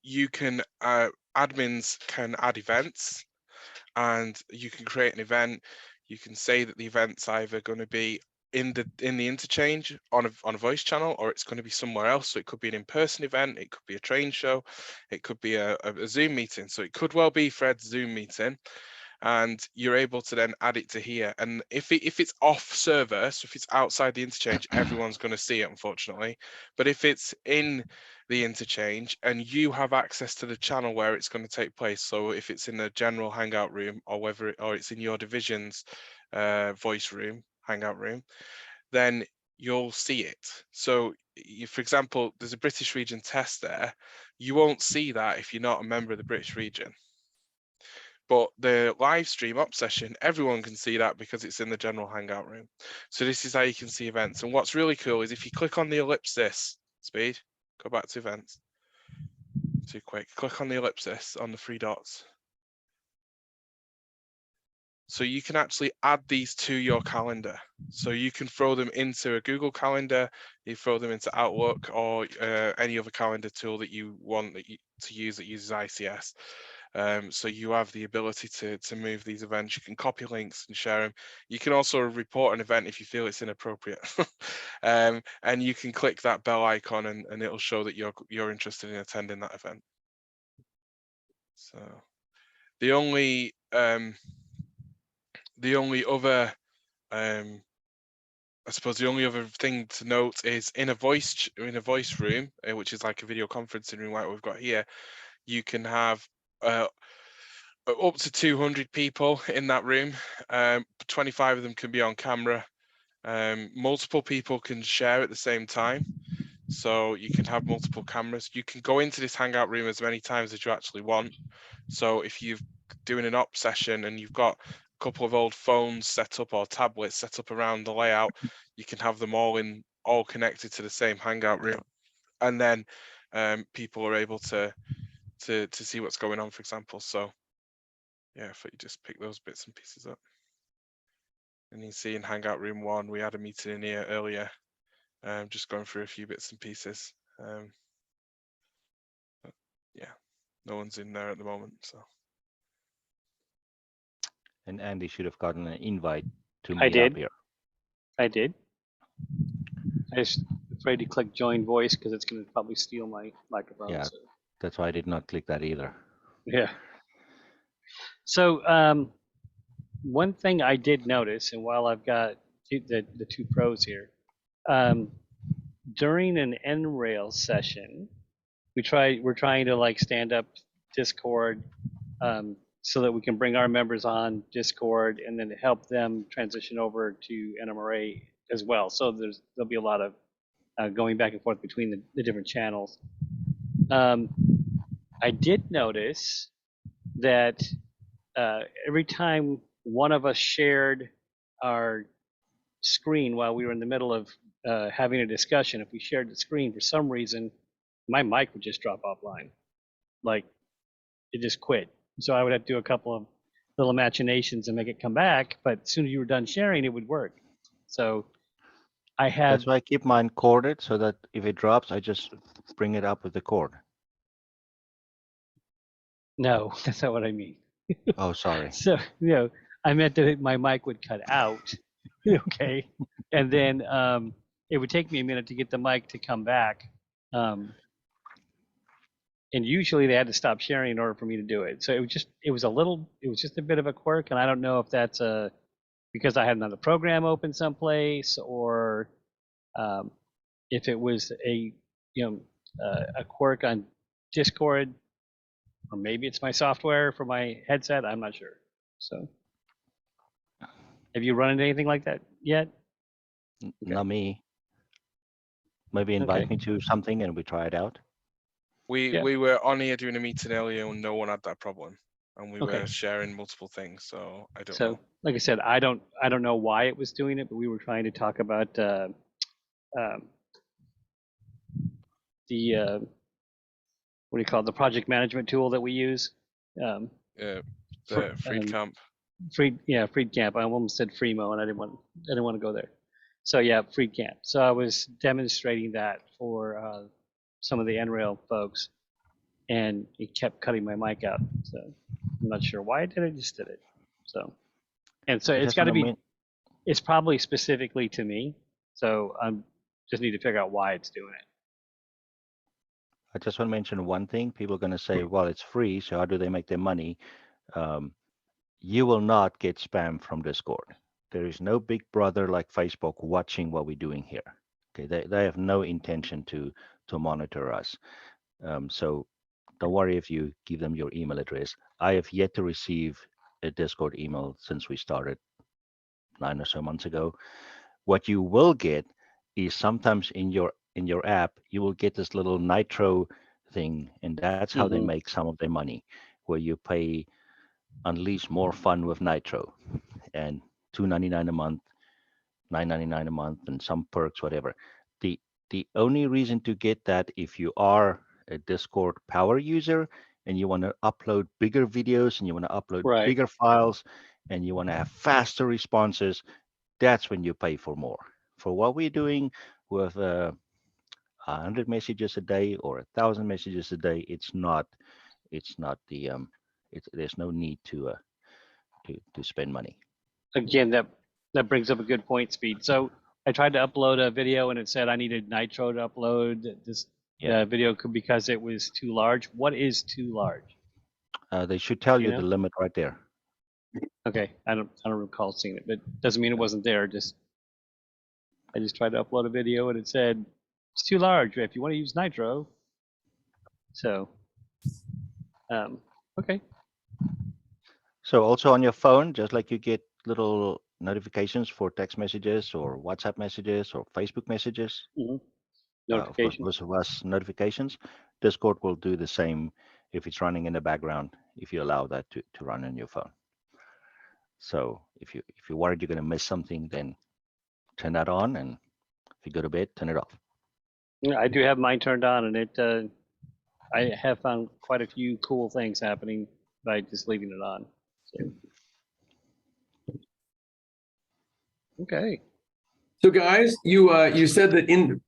you can admins can add events, and you can create an event. You can say that the event's either going to be in the interchange on a voice channel, or it's going to be somewhere else. So it could be an in-person event, it could be a train show, it could be a Zoom meeting. So it could well be Fred's Zoom meeting, and you're able to then add it to here. And if it's off server, so if it's outside the interchange, everyone's going to see it, unfortunately. But if it's in the interchange and you have access to the channel where it's going to take place, so if it's in the general hangout room, or it's in your division's voice room, hangout room, then you'll see it. So for example, there's a British region test there. You won't see that if you're not a member of the British region. But the live stream up session, everyone can see that because it's in the general hangout room. So this is how you can see events. And what's really cool is if you click on the ellipsis, Speed, go back to events. Too quick. Click on the ellipsis on the 3 dots. So you can actually add these to your calendar. So you can throw them into a Google Calendar, you throw them into Outlook, or any other calendar tool that you want to use that uses ICS. So you have the ability to move these events. You can copy links and share them. You can also report an event if you feel it's inappropriate. And you can click that bell icon and it'll show that you're interested in attending that event. So the only other I suppose the only other thing to note is in a voice room, which is like a video conferencing room like we've got here, you can have up to 200 people in that room. 25 of them can be on camera. Multiple people can share at the same time. So you can have multiple cameras. You can go into this Hangout room as many times as you actually want. So if you're doing an op session and you've got a couple of old phones set up or tablets set up around the layout, you can have them all connected to the same Hangout room. And then people are able to see what's going on, for example. So yeah, if you just pick those bits and pieces up. And you see in Hangout room 1, we had a meeting in here earlier, just going through a few bits and pieces. Yeah, no one's in there at the moment. So. And Andy should have gotten an invite to I meet did. up here. I did. I just afraid to click join voice because it's going to probably steal my microphone. Yeah. So. That's why I did not click that either. Yeah. So one thing I did notice, and while I've got the two pros here, during an NRail session, we're trying to like stand up Discord so that we can bring our members on Discord and then help them transition over to NMRA as well. So there'll be a lot of going back and forth between the different channels. I did notice that every time one of us shared our screen while we were in the middle of having a discussion, if we shared the screen, for some reason, my mic would just drop offline. Like, it just quit. So I would have to do a couple of little machinations and make it come back, but as soon as you were done sharing, it would work. So I had... That's why I keep mine corded, so that if it drops, I just bring it up with the cord. No, that's not what I mean. Oh, sorry. So, I meant that my mic would cut out, okay? And then it would take me a minute to get the mic to come back. And usually they had to stop sharing in order for me to do it. So it was just a bit of a quirk, and I don't know if that's because I had another program open someplace, or if it was a quirk on Discord, or maybe it's my software for my headset. I'm not sure. So, have you run into anything like that yet? Okay. Not me. Maybe invite me to something and we try it out. We were on here doing a meeting earlier and no one had that problem, and we were sharing multiple things. So I don't know. Like I said, I don't know why it was doing it, but we were trying to talk about the what do you call it, the project management tool that we use. The FreeCamp. FreeCamp. I almost said Freemo, and I didn't want to go there. So yeah, FreeCamp. So I was demonstrating that for some of the NRail folks, and it kept cutting my mic out. So I'm not sure why it did it. Just did it. So, and so it's got to be. It's probably specifically to me. So I'm just need to figure out why it's doing it. I just want to mention one thing. People are going to say, well, it's free, so how do they make their money? You will not get spam from Discord. There is no big brother like Facebook watching what we're doing here. Okay, they have no intention to monitor us. So don't worry if you give them your email address. I have yet to receive a Discord email since we started 9 or so months ago. What you will get is sometimes in your app, you will get this little Nitro thing, and that's how they make some of their money, where you pay Unleash More Fun with Nitro, and $2.99 a month, $9.99 a month, and some perks, whatever. The only reason to get that, if you are a Discord power user and you want to upload bigger videos and you want to upload bigger files and you want to have faster responses, that's when you pay for more. For what we're doing with 100 messages a day or 1,000 messages a day, it's not the there's no need to spend money. Again, that brings up a good point, Speed. So I tried to upload a video and it said I needed Nitro to upload this video because it was too large. What is too large? They should tell you the limit right there. Okay, I don't recall seeing it, but doesn't mean it wasn't there. I just tried to upload a video and it said it's too large if you want to use Nitro. So, okay. So also on your phone, just like you get little notifications for text messages or WhatsApp messages or Facebook messages, of course, Notifications. most of us notifications. Discord will do the same if it's running in the background, if you allow that to run on your phone. So if you're worried you're going to miss something, then turn that on, and if you go to bed, turn it off. Yeah, I do have mine turned on, and it. I have found quite a few cool things happening by just leaving it on. So. Okay. So guys, you said that you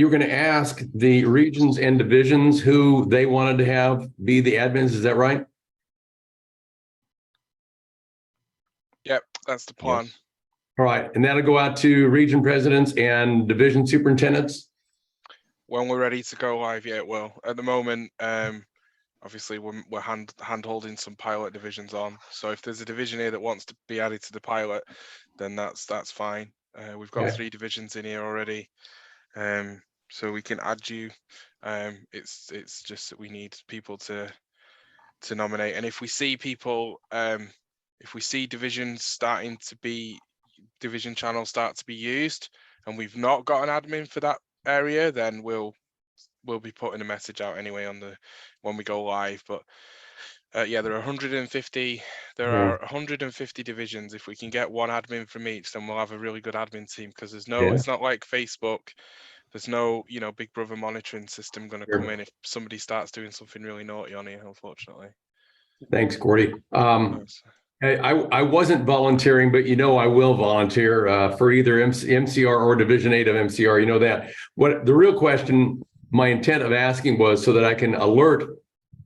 were going to ask the regions and divisions who they wanted to have be the admins. Is that right? Yep, that's the plan. Yes. All right, and that'll go out to region presidents and division superintendents. When we're ready to go live, yeah, it will. At the moment, obviously we're hand holding some pilot divisions on. So if there's a division here that wants to be added to the pilot, then that's fine. We've got 3 divisions in here already, so we can add you. It's just that we need people to nominate, and if we see people, if we see division channels start to be used, and we've not got an admin for that area, then we'll be putting a message out anyway when we go live. But yeah, there are 150. There are 150 divisions. If we can get one admin from each, then we'll have a really good admin team, because there's no. It's not like Facebook. There's no, Big Brother monitoring system going to come in if somebody starts doing something really naughty on here, unfortunately. Thanks, Gordy. I wasn't volunteering, but I will volunteer for either MCR or Division 8 of MCR. You know that. What the real question, my intent of asking was so that I can alert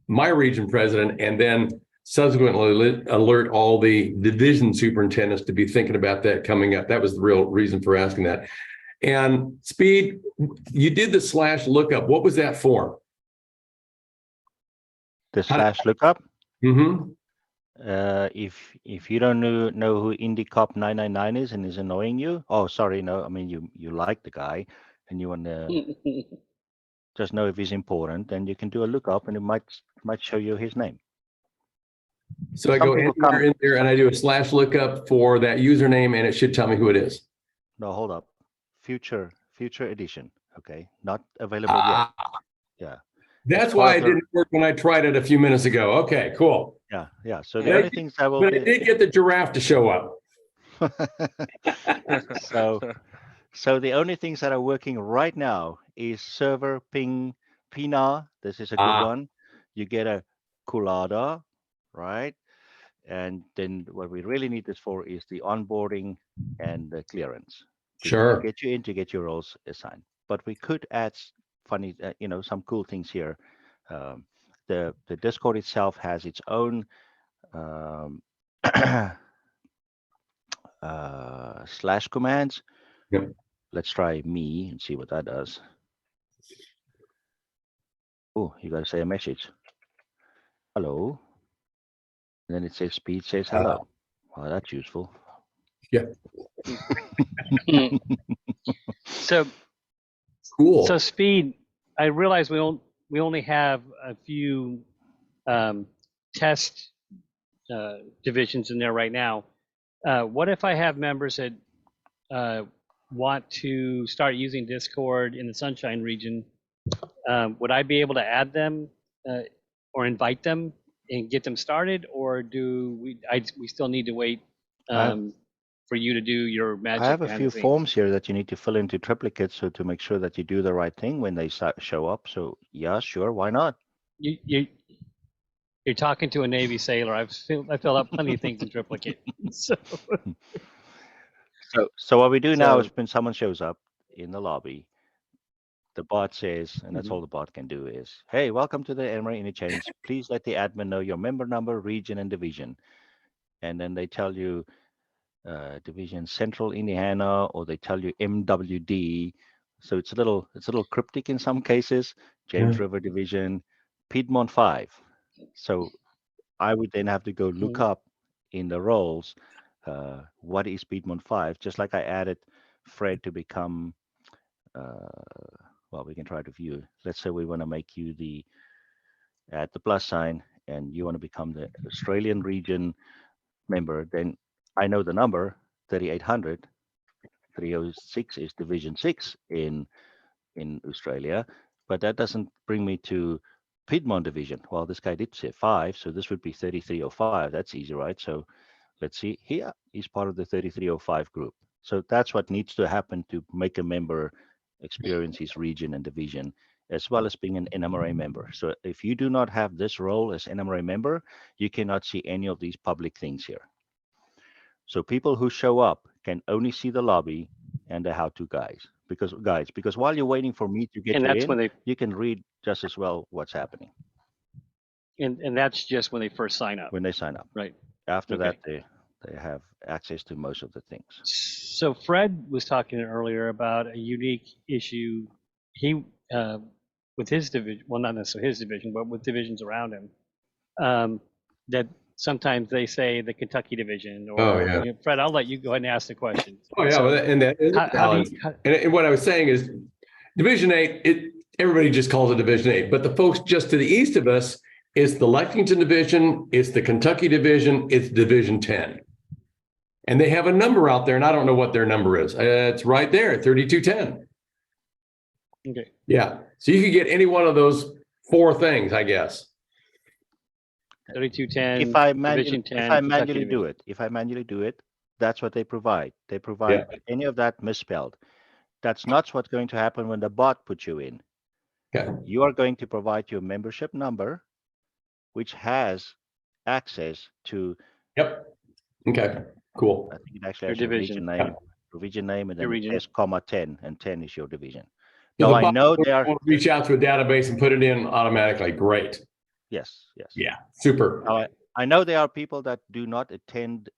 my region president and then subsequently alert all the division superintendents to be thinking about that coming up. That was the real reason for asking that. And Speed, you did the /lookup. What was that for? The /lookup. Mm-hmm. If you don't know who IndyCop 999 is and is annoying you, oh sorry, no, I mean you like the guy and you want to just know if he's important, then you can do a lookup and it might show you his name. So I go in there and I do a /lookup for that username, and it should tell me who it is. No, hold up. Future edition. Okay, not available yet. Yeah. That's why it didn't work when I tried it a few minutes ago. Okay, cool. Yeah. So the only things I will do. But I did get the giraffe to show up. So the only things that are working right now is server ping Pina. This is a good one. You get a Culada, right? And then what we really need this for is the onboarding and the clearance. Sure. To get you in, to get your roles assigned. But we could add funny, some cool things here. The Discord itself has its own / commands. Yep. Let's try me and see what that does. Oh, you got to say a message. Hello. And then it says Speed says hello. Well, that's useful. Yeah. So cool. So Speed, I realize we only have a few test divisions in there right now. What if I have members that want to start using Discord in the Sunshine region? Would I be able to add them or invite them and get them started, or do we still need to wait for you to do your magic? I have a few forms here that you need to fill into triplicate, so to make sure that you do the right thing when they show up. So yeah, sure, why not? You're talking to a Navy sailor. I filled out plenty of things in triplicate. So what we do now is when someone shows up in the lobby, the bot says, and that's all the bot can do is, hey, welcome to the NMRA Interchange. Please let the admin know your member number, region, and division. And then they tell you Division Central Indiana, or they tell you MWD. So it's a little cryptic in some cases. James River Division, Piedmont 5. So I would then have to go look up in the roles what is Piedmont 5, just like I added Fred to become well, we can try to view. Let's say we want to make you add the plus sign, and you want to become the Australian region member. Then I know the number 3800. 306 is Division 6 in in Australia, but that doesn't bring me to Piedmont division. Well, this guy did say 5, so this would be 3305. That's easy, right? So let's see here. He's part of the 3305 group. So that's what needs to happen to make a member experience his region and division, as well as being an NMRA member. So if you do not have this role as NMRA member, you cannot see any of these public things here. So people who show up can only see the lobby and the how-to guides. Because while you're waiting for me to get And you that's in, when they you can read just as well what's happening and that's just when they first sign up, when they sign up. right? After Okay. that, they have access to most of the things. So Fred was talking earlier about a unique issue he with his division, well, not necessarily his division, but with divisions around him, that sometimes they say the Kentucky division or Oh, yeah. you know, Fred, I'll let you go ahead and ask the question. Oh, yeah. So Well, and that is a how do challenge. you, how, And what I was saying is Division 8, everybody just calls it Division 8, but the folks just to the east of us, it's the Lexington division, it's the Kentucky division, it's Division 10. And they have a number out there, and I don't know what their number is. It's right there, 3210. okay. Yeah. So you could get any one of those 4 things, I guess. 3210, If I Division 10, if I Kentucky manually do division. it, if I manually do it, that's what they provide. They provide any of that misspelled. That's not what's going to happen when the bot puts you in. Okay. You are going to provide your membership number, which has access to, Yep. Okay. Cool. I think it actually Your has your division. region name, and Your then it region. says comma 10, and 10 is your division. So Now the I bot know they are, will reach out to a database and put it in automatically. Great. yes. Yeah. Super. Now I know there are people that do not attend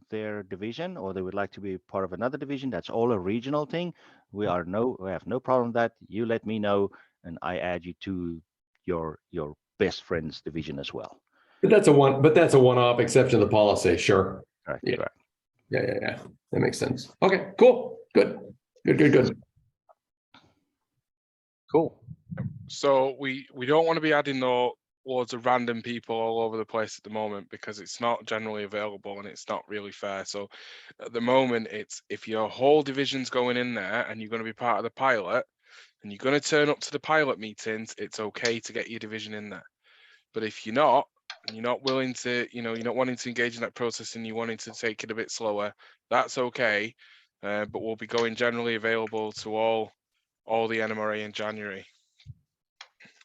their division, or they would like to be part of another division. That's all a regional thing. We have no problem with that. You let me know, and I add you to your best friends division as well. But that's a one-off exception to the policy. Sure. Correct. Yeah. Correct. Yeah. That makes sense. Okay, cool. Good. Cool. So we don't want to be adding loads of random people all over the place at the moment, because it's not generally available and it's not really fair. So at the moment, it's if your whole division's going in there and you're going to be part of the pilot and you're going to turn up to the pilot meetings, it's okay to get your division in there. But if you're not, and you're not willing to, you're not wanting to engage in that process and you're wanting to take it a bit slower, that's okay. But we'll be going generally available to all the NMRA in January,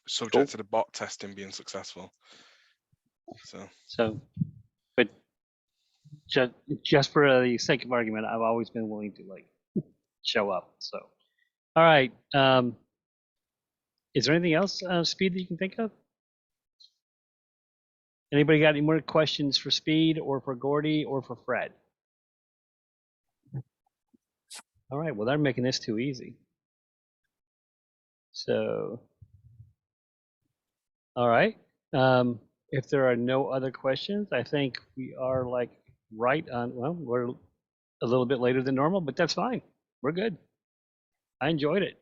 subject to the bot testing being successful. So, but just for the sake of argument, I've always been willing to like show up. So, all right. Is there anything else, Speed, that you can think of? Anybody got any more questions for Speed or for Gordy or for Fred? All right. Well, they're making this too easy. So, all right. If there are no other questions, I think we are like right on. Well, we're a little bit later than normal, but that's fine. We're good. I enjoyed it.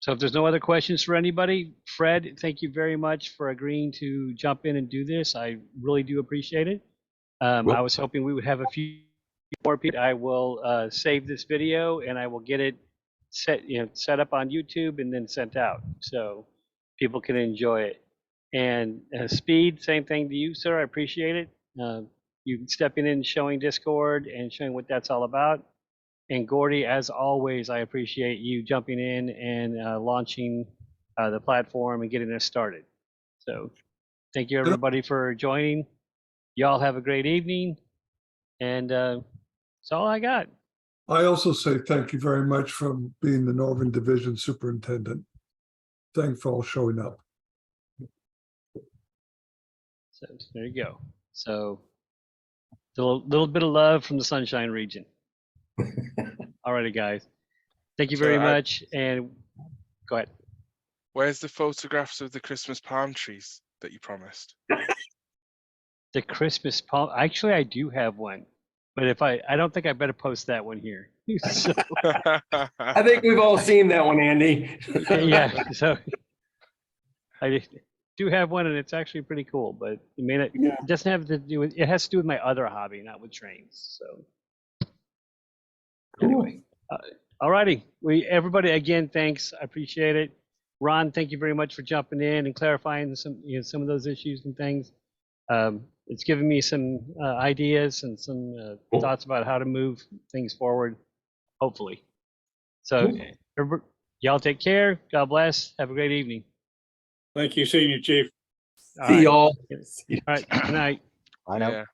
So if there's no other questions for anybody, Fred, thank you very much for agreeing to jump in and do this. I really do appreciate it. I was hoping we would have a few more people. I will save this video and I will get it set up on YouTube and then sent out so people can enjoy it. And Speed, same thing to you, sir. I appreciate it. You stepping in, showing Discord and showing what that's all about. And Gordy, as always, I appreciate you jumping in and launching the platform and getting us started. So thank you, everybody, for joining. Y'all have a great evening. And that's all I got. I also say thank you very much for being the Northern Division Superintendent. Thanks for all showing up. So there you go. So a little bit of love from the Sunshine region. Alrighty, guys. Thank you very much. And go ahead. Where's the photographs of the Christmas palm trees that you promised? The Christmas palm. Actually, I do have one, but if I don't think I better post that one here. So, I think we've all seen that one, Andy. yeah. So I do have one, and it's actually pretty cool. But it doesn't have to do with. It has to do with my other hobby, not with trains. So Cool. anyway, All righty. Everybody, again, thanks. I appreciate it. Ron, thank you very much for jumping in and clarifying some of those issues and things. It's given me some ideas and some Cool. thoughts about how to move things forward, hopefully. So, Cool. y'all take care. God bless. Have a great evening. Thank you, Senior Chief. All See right. y'all. All right. Good night. I know. Yeah.